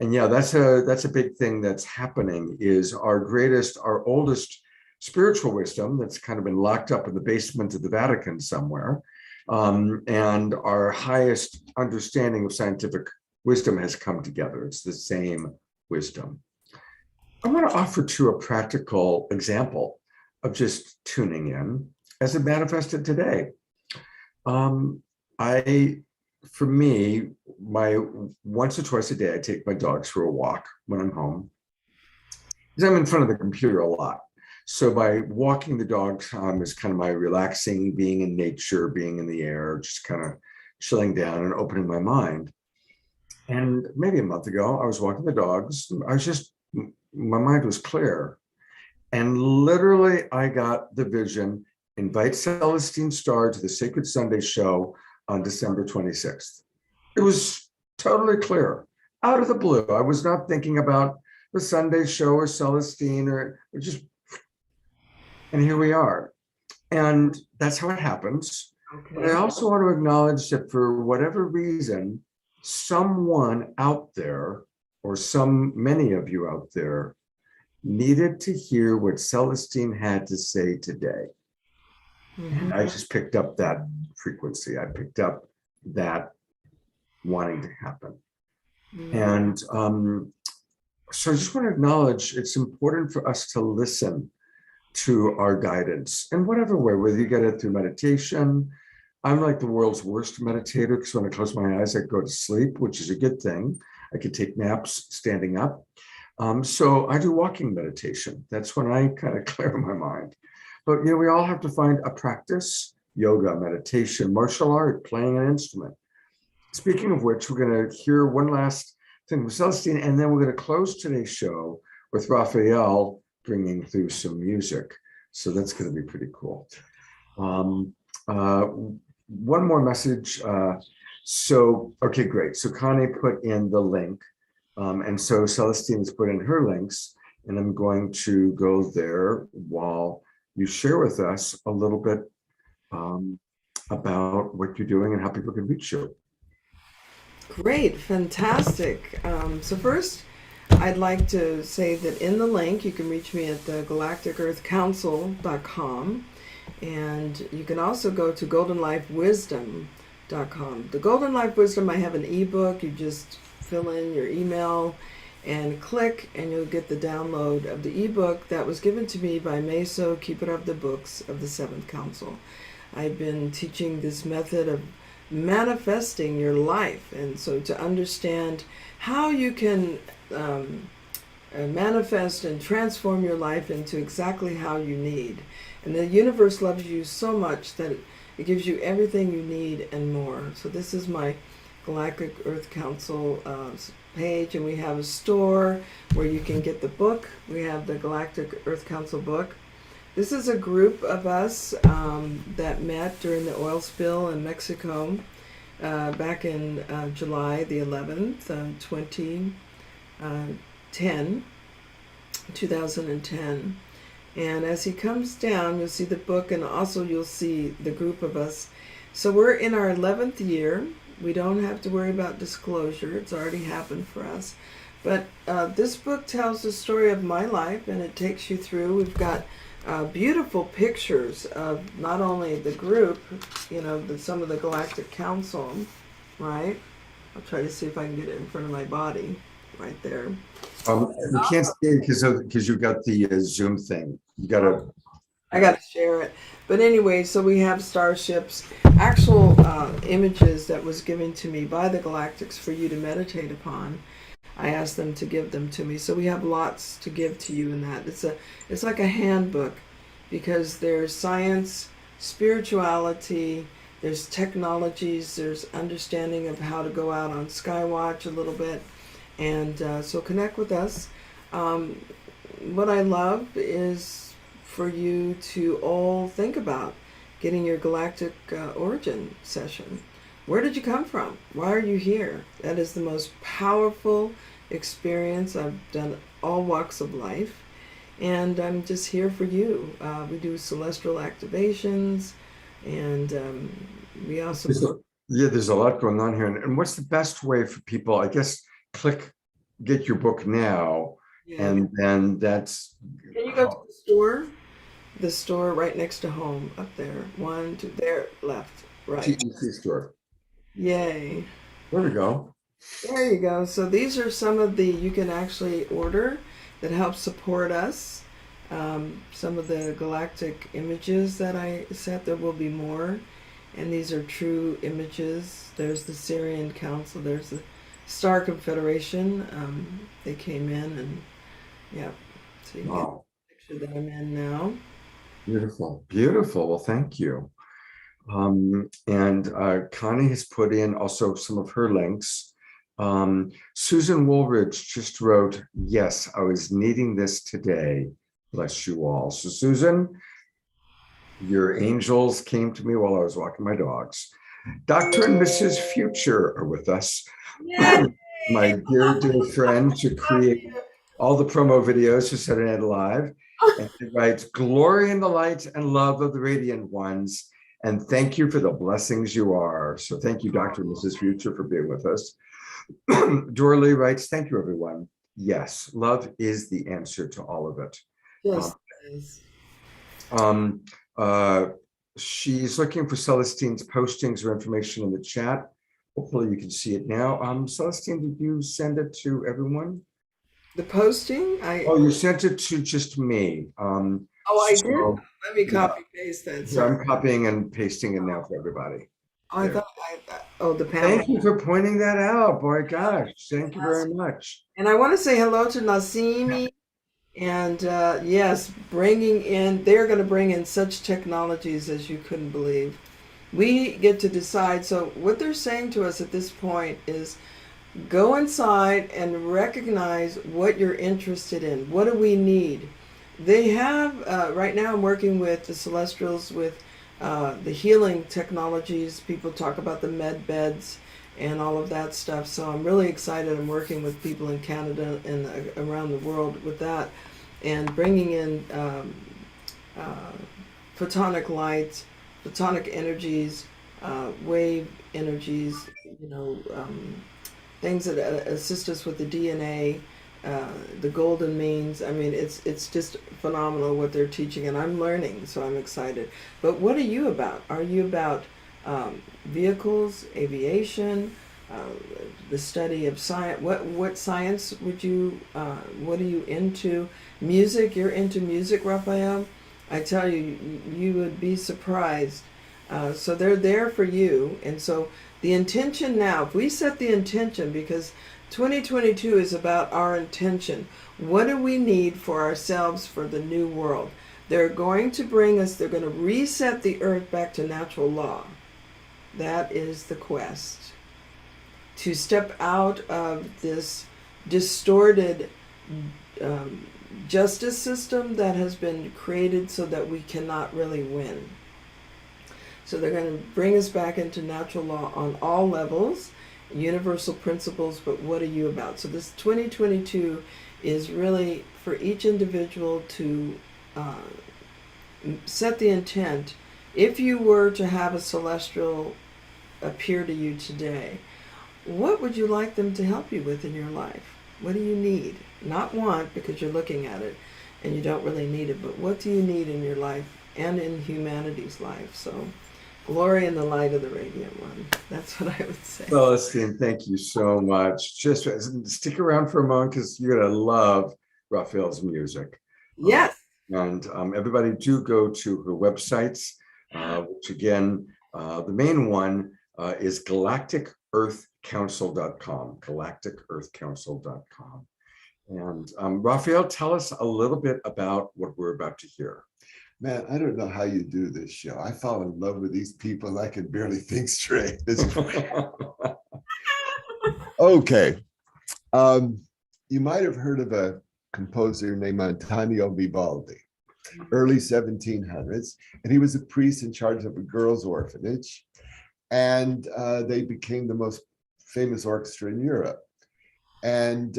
And yeah, that's a big thing that's happening, is our oldest spiritual wisdom that's kind of been locked up in the basement of the Vatican somewhere. And our highest understanding of scientific wisdom has come together. It's the same wisdom. I want to offer to a practical example of just tuning in as it manifested today. For me, once or twice a day, I take my dogs for a walk when I'm home, because I'm in front of the computer a lot. So by walking the dogs is kind of my relaxing, being in nature, being in the air, just kind of chilling down and opening my mind. And maybe a month ago, I was walking the dogs. My mind was clear. And literally, I got the vision, invite Celestine Starr to the Sacred Sunday show on December 26th. It was totally clear, out of the blue. I was not thinking about the Sunday show or Celestine or just, and here we are. And that's how it happens. Okay. But I also want to acknowledge that for whatever reason, someone out there, or many of you out there, needed to hear what Celestine had to say today. Mm-hmm. And I just picked up that frequency. I picked up that wanting to happen. Mm-hmm. And so I just want to acknowledge it's important for us to listen to our guidance in whatever way, whether you get it through meditation. I'm like the world's worst meditator, because when I close my eyes, I go to sleep, which is a good thing. I can take naps standing up. So I do walking meditation. That's when I kind of clear my mind. But we all have to find a practice: yoga, meditation, martial art, playing an instrument. Speaking of which, we're going to hear one last thing with Celestine, and then we're going to close today's show with Raphael bringing through some music. So that's going to be pretty cool. One more message. Okay, great. So Connie put in the link And so Celestine has put in her links, and I'm going to go there while you share with us a little bit about what you're doing and how people can reach you. Great, fantastic. So first, I'd like to say that in the link, you can reach me at the galacticearthcouncil.com, and you can also go to goldenlifewisdom.com. The Golden Life Wisdom, I have an ebook. You just fill in your email and click, and you'll get the download of the ebook that was given to me by Meso, Keeper of the Books of the Seventh Council. I've been teaching this method of manifesting your life, and so to understand how you can manifest and transform your life into exactly how you need. And the universe loves you so much that it gives you everything you need and more. So this is my Galactic Earth Council page, and we have a store where you can get the book. We have the Galactic Earth Council book. This is a group of us that met during the oil spill in Mexico back in July the 11th, 2010. And as he comes down, you'll see the book, and also you'll see the group of us. So we're in our 11th year. We don't have to worry about disclosure. It's already happened for us. But this book tells the story of my life, and it takes you through. We've got beautiful pictures of not only the group, some of the Galactic Council, right? I'll try to see if I can get it in front of my body, right there. You can't see it because you got the Zoom thing. I got to share it. But anyway, so we have starships, actual images that was given to me by the Galactics for you to meditate upon. I asked them to give them to me. So we have lots to give to you in that. It's like a handbook, because there's science, spirituality, there's technologies, there's understanding of how to go out on Skywatch a little bit. And so connect with us. What I love is for you to all think about getting your galactic origin session. Where did you come from? Why are you here? That is the most powerful experience. I've done all walks of life, and I'm just here for you. We do celestial activations, and we also... There's a lot going on here. And what's the best way for people? I guess get your book now, and then that's... Can you go to the store? The store right next to home, up there. 1, 2, there, left, right. TEC store. Yay. There we go. There you go. So these are some of the you can actually order that help support us. Some of the galactic images that I set, there will be more. And these are true images. There's the Syrian Council. There's the Star Confederation. They came in, and so you get the picture that I'm in now. Beautiful. Beautiful. Well, thank you. And Connie has put in also some of her links. Susan Woolridge just wrote, "Yes, I was needing this today. Bless you all." So Susan, your angels came to me while I was walking my dogs. Dr. and Mrs. Future are with us. My dear friend to create all the promo videos for Saturday Night Live. And she writes, "Glory in the light and love of the radiant ones. And thank you for the blessings you are." So thank you, Dr. and Mrs. Future, for being with us. Dorley writes, "Thank you, everyone. Yes, love is the answer to all of it." Yes. She's looking for Celestine's postings or information in the chat. Hopefully you can see it now. Celestine, did you send it to everyone? The posting? You sent it to just me. I did? Let me copy paste that. So I'm copying and pasting it now for everybody. I thought the panel. Thank you for pointing that out. Boy, gosh, thank you very much. And I want to say hello to Nasimi. And yes, they're going to bring in such technologies as you couldn't believe. We get to decide. So what they're saying to us at this point is, go inside and recognize what you're interested in. What do we need? They have, right now I'm working with the Celestials with the healing technologies. People talk about the med beds and all of that stuff. So I'm really excited. I'm working with people in Canada and around the world with that, and bringing in photonic lights, photonic energies, wave energies, things that assist us with the DNA, the golden means. I mean, it's just phenomenal what they're teaching, and I'm learning, so I'm excited. But what are you about? Are you about vehicles, aviation, the study of science? What science would you? What are you into? Music? You're into music, Raphael? I tell you, you would be surprised. So they're there for you, and so the intention now. If we set the intention, because 2022 is about our intention. What do we need for ourselves for the new world? They're going to bring us. They're going to reset the earth back to natural law. That is the quest. To step out of this distorted justice system that has been created so that we cannot really win. So they're going to bring us back into natural law on all levels, universal principles, but what are you about? So this 2022 is really for each individual to set the intent. If you were to have a celestial appear to you today, what would you like them to help you with in your life? What do you need? Not want, because you're looking at it and you don't really need it, but what do you need in your life and in humanity's life? So glory in the light of the radiant one. That's what I would say. Celestine, thank you so much. Just stick around for a moment because you're going to love Raphael's music. Yes. And everybody do go to her websites, which again, the main one is galacticearthcouncil.com, galacticearthcouncil.com. And Raphael, tell us a little bit about what we're about to hear. Man, I don't know how you do this show. I fall in love with these people and I can barely think straight. Okay. You might have heard of a composer named Antonio Vivaldi, early 1700s, and he was a priest in charge of a girls' orphanage, and they became the most famous orchestra in Europe. And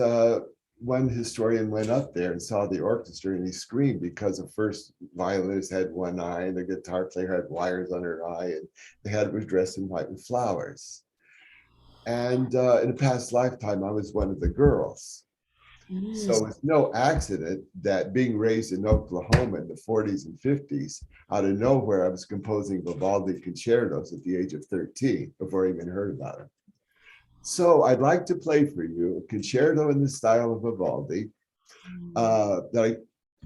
one historian went up there and saw the orchestra, and he screamed because the first violinist had one eye and the guitar player had wires on her eye, and the head was dressed in white with flowers. And in a past lifetime, I was one of the girls. So it's no accident that being raised in Oklahoma in the 40s and 50s, out of nowhere, I was composing Vivaldi concertos at the age of 13 before I even heard about it. So I'd like to play for you a concerto in the style of Vivaldi that I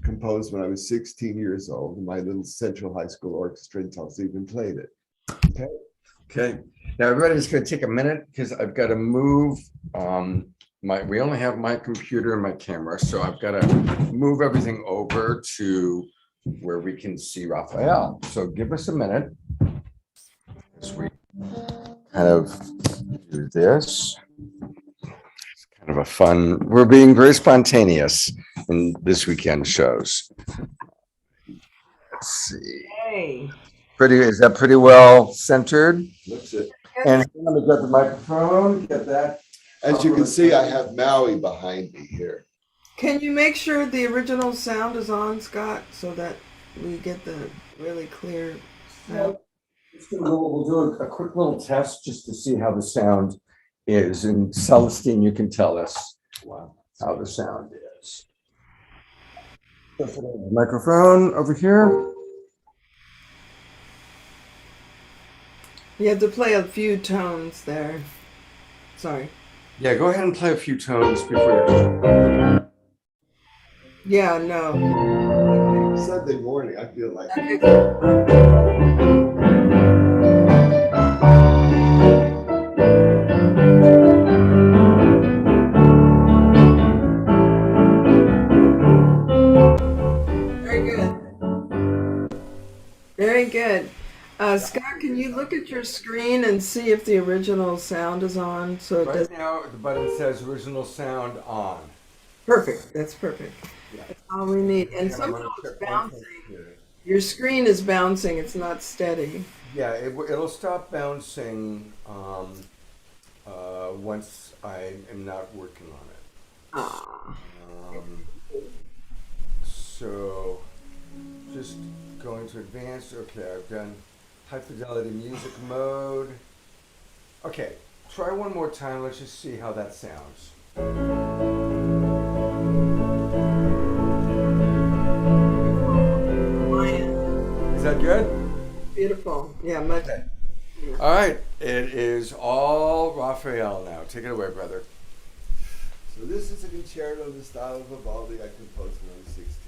composed when I was 16 years old in my little Central High School orchestra in Tulsa even played it. Okay. Okay. Now everybody's going to take a minute because I've got to move. We only have my computer and my camera, so I've got to move everything over to where we can see Raphael. So give us a minute as we kind of do this. It's kind of a fun, we're being very spontaneous in this weekend shows. Let's see. Hey. Is that pretty well centered? Looks it. And let me get the microphone, get that. As you can see, I have Maui behind me here. Can you make sure the original sound is on, Scott, so that we get the really clear sound? We'll do a quick little test just to see how the sound is. And Celestine, you can tell us how the sound is. Microphone over here. You have to play a few tones there. Sorry. Yeah, go ahead and play a few tones before. Yeah, no. Sunday morning, I feel like. Very good. Very good. Scott, can you look at your screen and see if the original sound is on? So it does. Right now, the button says original sound on. Perfect. That's perfect. Yeah. That's all we need. And somehow it's bouncing. Your screen is bouncing. It's not steady. Yeah, it'll stop bouncing once I am not working on it. Ah. So just going to advanced. Okay, I've done high fidelity music mode. Okay, try one more time. Let's just see how that sounds. Is that good? Beautiful. Yeah, much. Okay. All right. It is all Raphael now. Take it away, brother. So this is a concerto in the style of Vivaldi I composed when I was 16.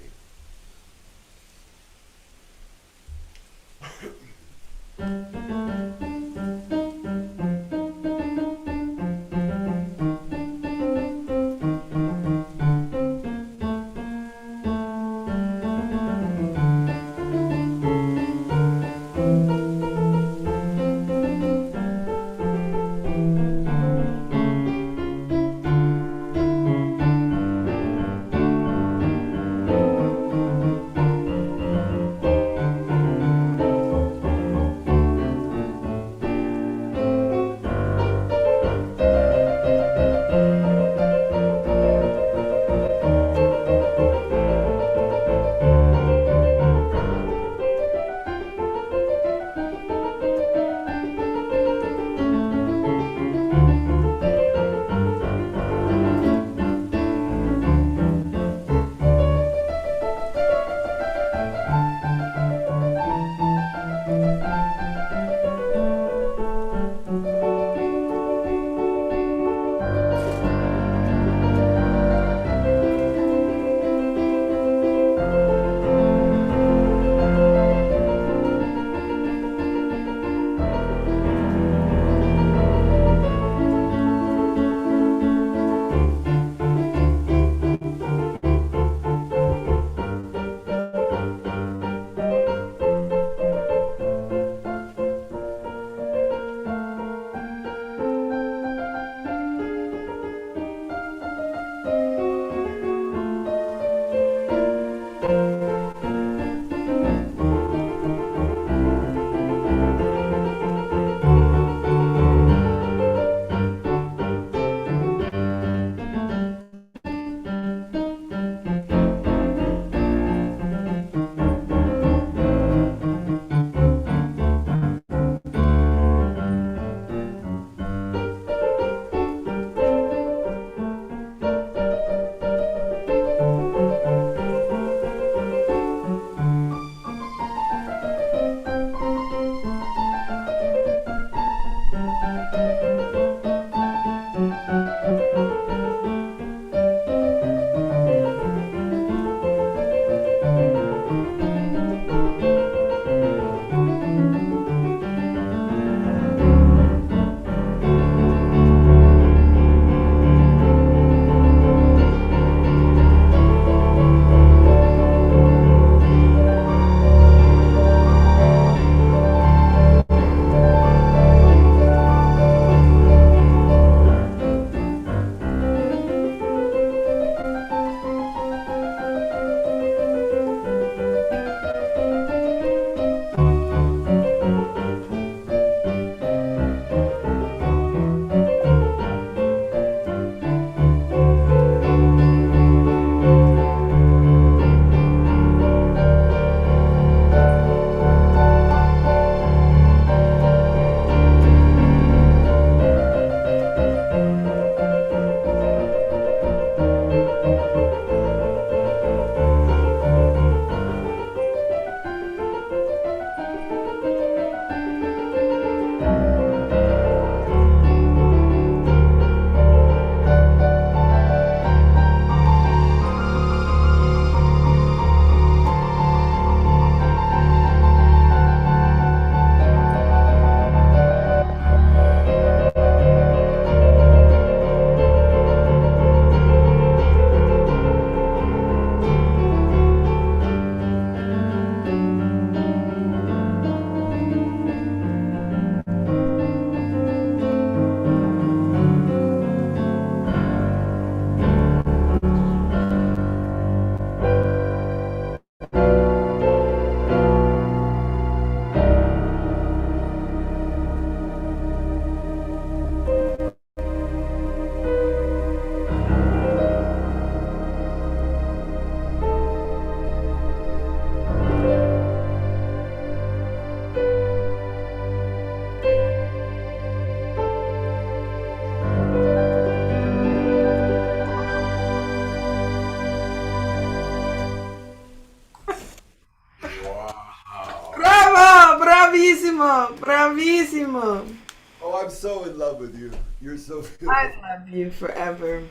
Bravissimo! Bravissimo! Oh, I'm so in love with you. You're so I beautiful. love you forever.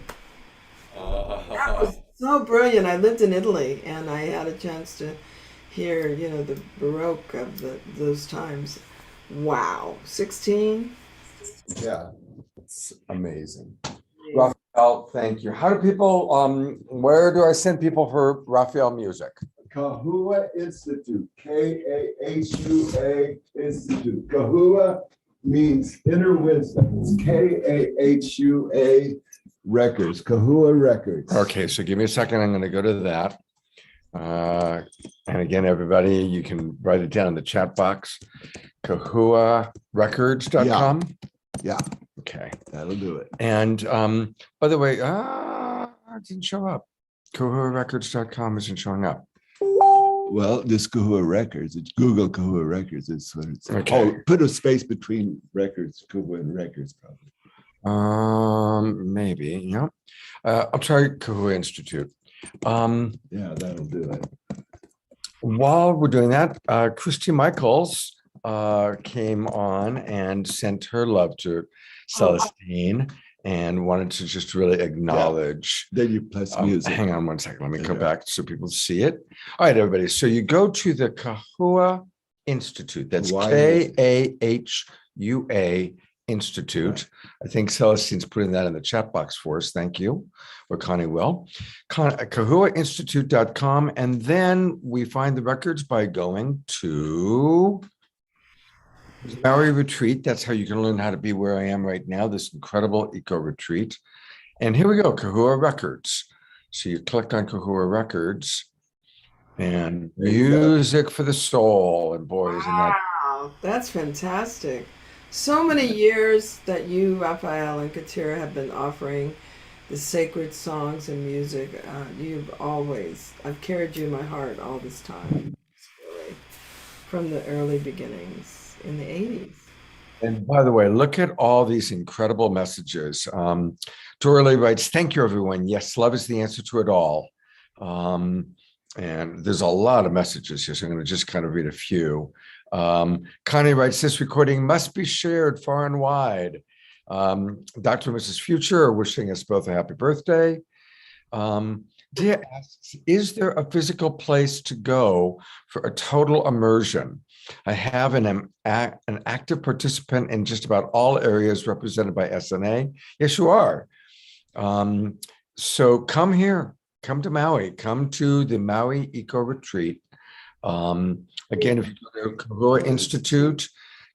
That was so brilliant. I lived in Italy and I had a chance to hear, the Baroque of those times. Wow. 16? Yeah. It's amazing. Raphael, thank you. How do people, where do I send people for Raphael music? Kahua Institute, Kahua Institute. Kahua means inner wisdom. It's Kahua Records, Kahua Records. Okay, so give me a second. I'm going to go to that. And again, everybody, you can write it down in the chat box. KahuaRecords.com. Yeah, Okay. that'll do it. And by the way, it didn't show up. KahuaRecords.com isn't showing up. Well, this Kahua Records, it's Google Kahua Records. It's what it's. Okay. Oh, put a space between records, Kahua and records, probably. Maybe, yeah. I'll try Kahua Institute. Yeah, that'll do it. While we're doing that, Christy Michaels came on and sent her love to Celestine and wanted to just really acknowledge. Then you plus music. Hang on one second. Let me go Yeah. back so people see it. All right, everybody. So you go to the Kahua Institute. That's Kahua Institute. I think Celestine's putting that in the chat box for us. Thank you. Or Connie will. KahuaInstitute.com. And then we find the records by going to the Maui Retreat. That's how you can learn how to be where I am right now, this incredible eco retreat. And here we go, Kahua Records. So you click on Kahua Records and music for the soul. And boy, isn't that Wow, that's fantastic. So many years that you, Raphael, and Katira have been offering the sacred songs and music. I've carried you in my heart all this time, really, from the early beginnings in the 80s. And by the way, look at all these incredible messages. Dorley writes, thank you, everyone. Yes, love is the answer to it all. And there's a lot of messages here, so I'm going to just kind of read a few. Connie writes, this recording must be shared far and wide. Dr. and Mrs. Future are wishing us both a happy birthday. Dia asks, is there a physical place to go for a total immersion? I have an active participant in just about all areas represented by SNA. Yes, you are. So come here, come to Maui, come to the Maui Eco Retreat. Again, if you go to Kahua Institute,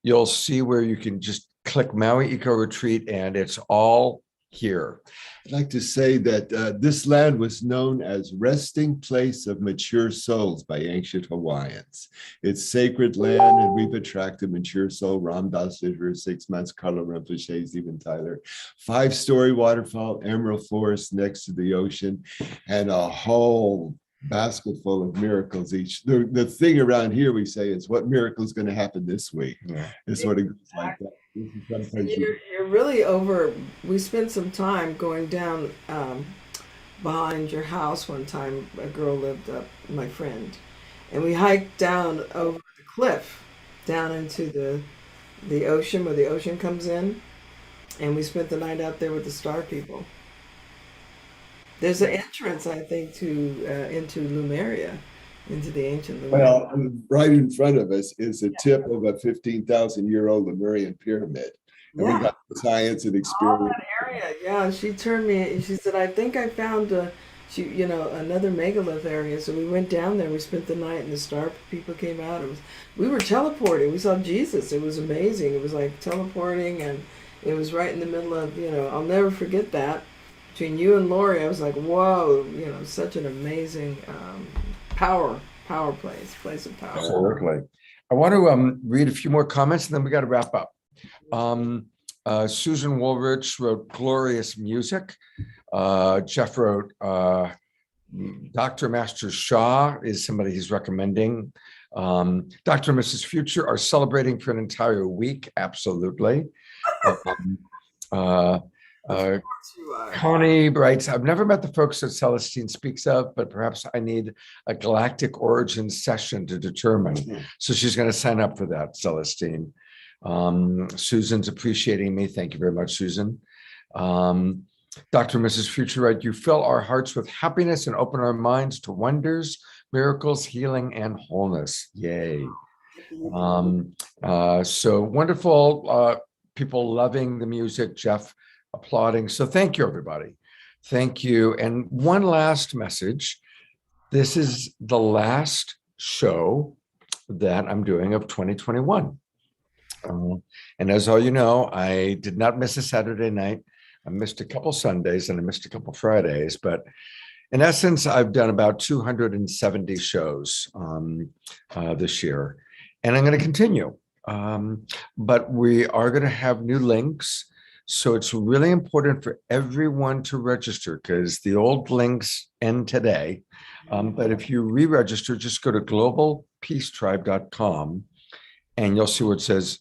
you'll see where you can just click Maui Eco Retreat and it's all here. I'd like to say that this land was known as resting place of mature souls by ancient Hawaiians. It's sacred land, and we've attracted mature soul, Ram Dass did for 6 months, Carlo Rinpoche, Stephen Tyler, 5-story waterfall, emerald forest next to the ocean, and a whole basket full of miracles each. The thing around here we say is, what miracle is going to happen this week? Yeah. It sort of goes like that. You're really over. We spent some time going down behind your house one time. A girl lived up, my friend, and we hiked down over the cliff down into the ocean where the ocean comes in, and we spent the night out there with the star people. There's an entrance, I think, to into Lumeria, into the ancient Lumeria. Well, right in front of us is the tip of a 15,000-year-old Lemurian pyramid. And we got science and All experience. that area, yeah. She turned me. She said, "I think I found another megalith area." So we went down there. We spent the night, and the star people came out. We were teleporting. We saw Jesus. It was amazing. It was like teleporting, and it was right in the middle of. I'll never forget that. Between you and Lori, I was like, "Whoa!" Such an amazing power place of power. Absolutely. I want to read a few more comments, and then we got to wrap up. Susan Woolrich wrote glorious music. Jeff wrote Dr. Master Shaw is somebody he's recommending. Dr. and Mrs. Future are celebrating for an entire week. Absolutely. Of Uh, course you are. Connie writes, I've never met the folks that Celestine speaks of, but perhaps I need a galactic origin session to determine. So she's going to sign up for that, Celestine. Susan's appreciating me. Thank you very much, Susan. Dr. and Mrs. Future, right? You fill our hearts with happiness and open our minds to wonders, miracles, healing, and wholeness. Yay. So wonderful people loving the music, Jeff applauding. So thank you, everybody. Thank you. And one last message. This is the last show that I'm doing of 2021. And as all you know, I did not miss a Saturday night. I missed a couple Sundays and I missed a couple Fridays, but in essence, I've done about 270 shows this year, and I'm going to continue. But we are going to have new links. So it's really important for everyone to register because the old links end today. But if you re-register, just go to globalpeacetribe.com and you'll see where it says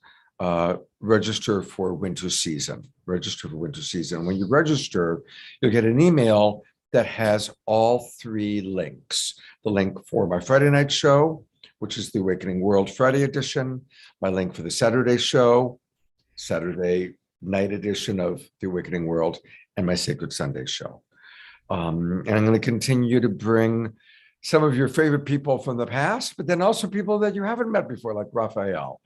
register for winter season. Register for winter season. When you register, you'll get an email that has all three links. The link for my Friday night show, which is the Awakening World Friday edition, my link for the Saturday show, Saturday night edition of the Awakening World, and my Sacred Sunday show. And I'm going to continue to bring some of your favorite people from the past, but then also people that you haven't met before, like Raphael.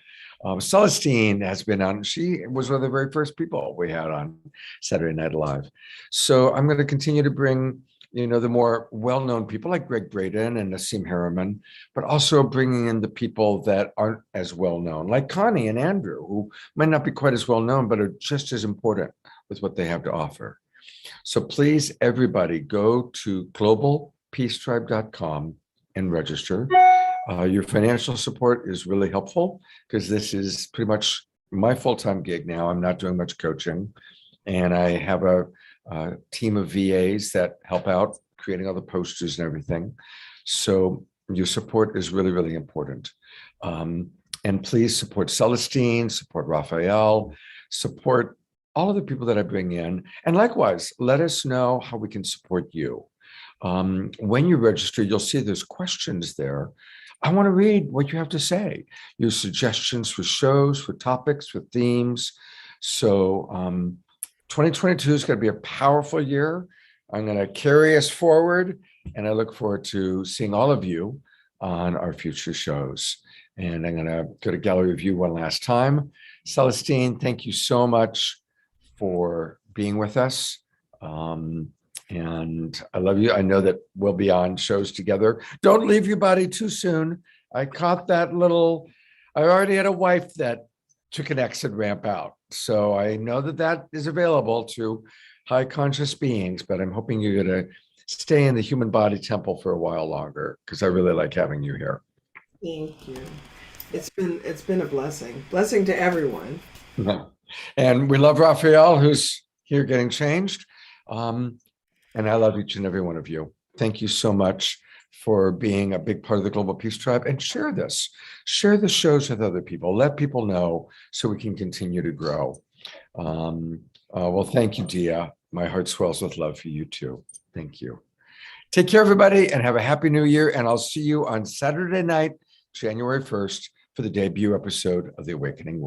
Celestine has been on. She was one of the very first people we had on Saturday Night Live. So I'm going to continue to bring, the more well-known people like Greg Braden and Nassim Harriman, but also bringing in the people that aren't as well-known, like Connie and Andrew, who might not be quite as well-known, but are just as important with what they have to offer. So please, everybody, go to globalpeacetribe.com and register. Your financial support is really helpful because this is pretty much my full-time gig now. I'm not doing much coaching, and I have a team of VAs that help out creating all the posters and everything. So your support is really, really important. And please support Celestine, support Raphael, support all of the people that I bring in. And likewise, let us know how we can support you. When you register, you'll see there's questions there. I want to read what you have to say, your suggestions for shows, for topics, for themes. So 2022 is going to be a powerful year. I'm going to carry us forward, and I look forward to seeing all of you on our future shows. And I'm going to go to gallery review one last time. Celestine, thank you so much for being with us. And I love you. I know that we'll be on shows together. Don't leave your body too soon. I caught that I already had a wife that took an exit ramp out. So I know that is available to high conscious beings, but I'm hoping you're going to stay in the human body temple for a while longer because I really like having you here. Thank you. It's been a blessing to everyone. And we love Raphael, who's here getting changed. And I love each and every one of you. Thank you so much for being a big part of the Global Peace Tribe, and share the shows with other people. Let people know so we can continue to grow. Well, thank you, Dia. My heart swells with love for you too. Thank you. Take care, everybody, and have a happy new year. And I'll see you on Saturday night, January 1st, for the debut episode of The Awakening World.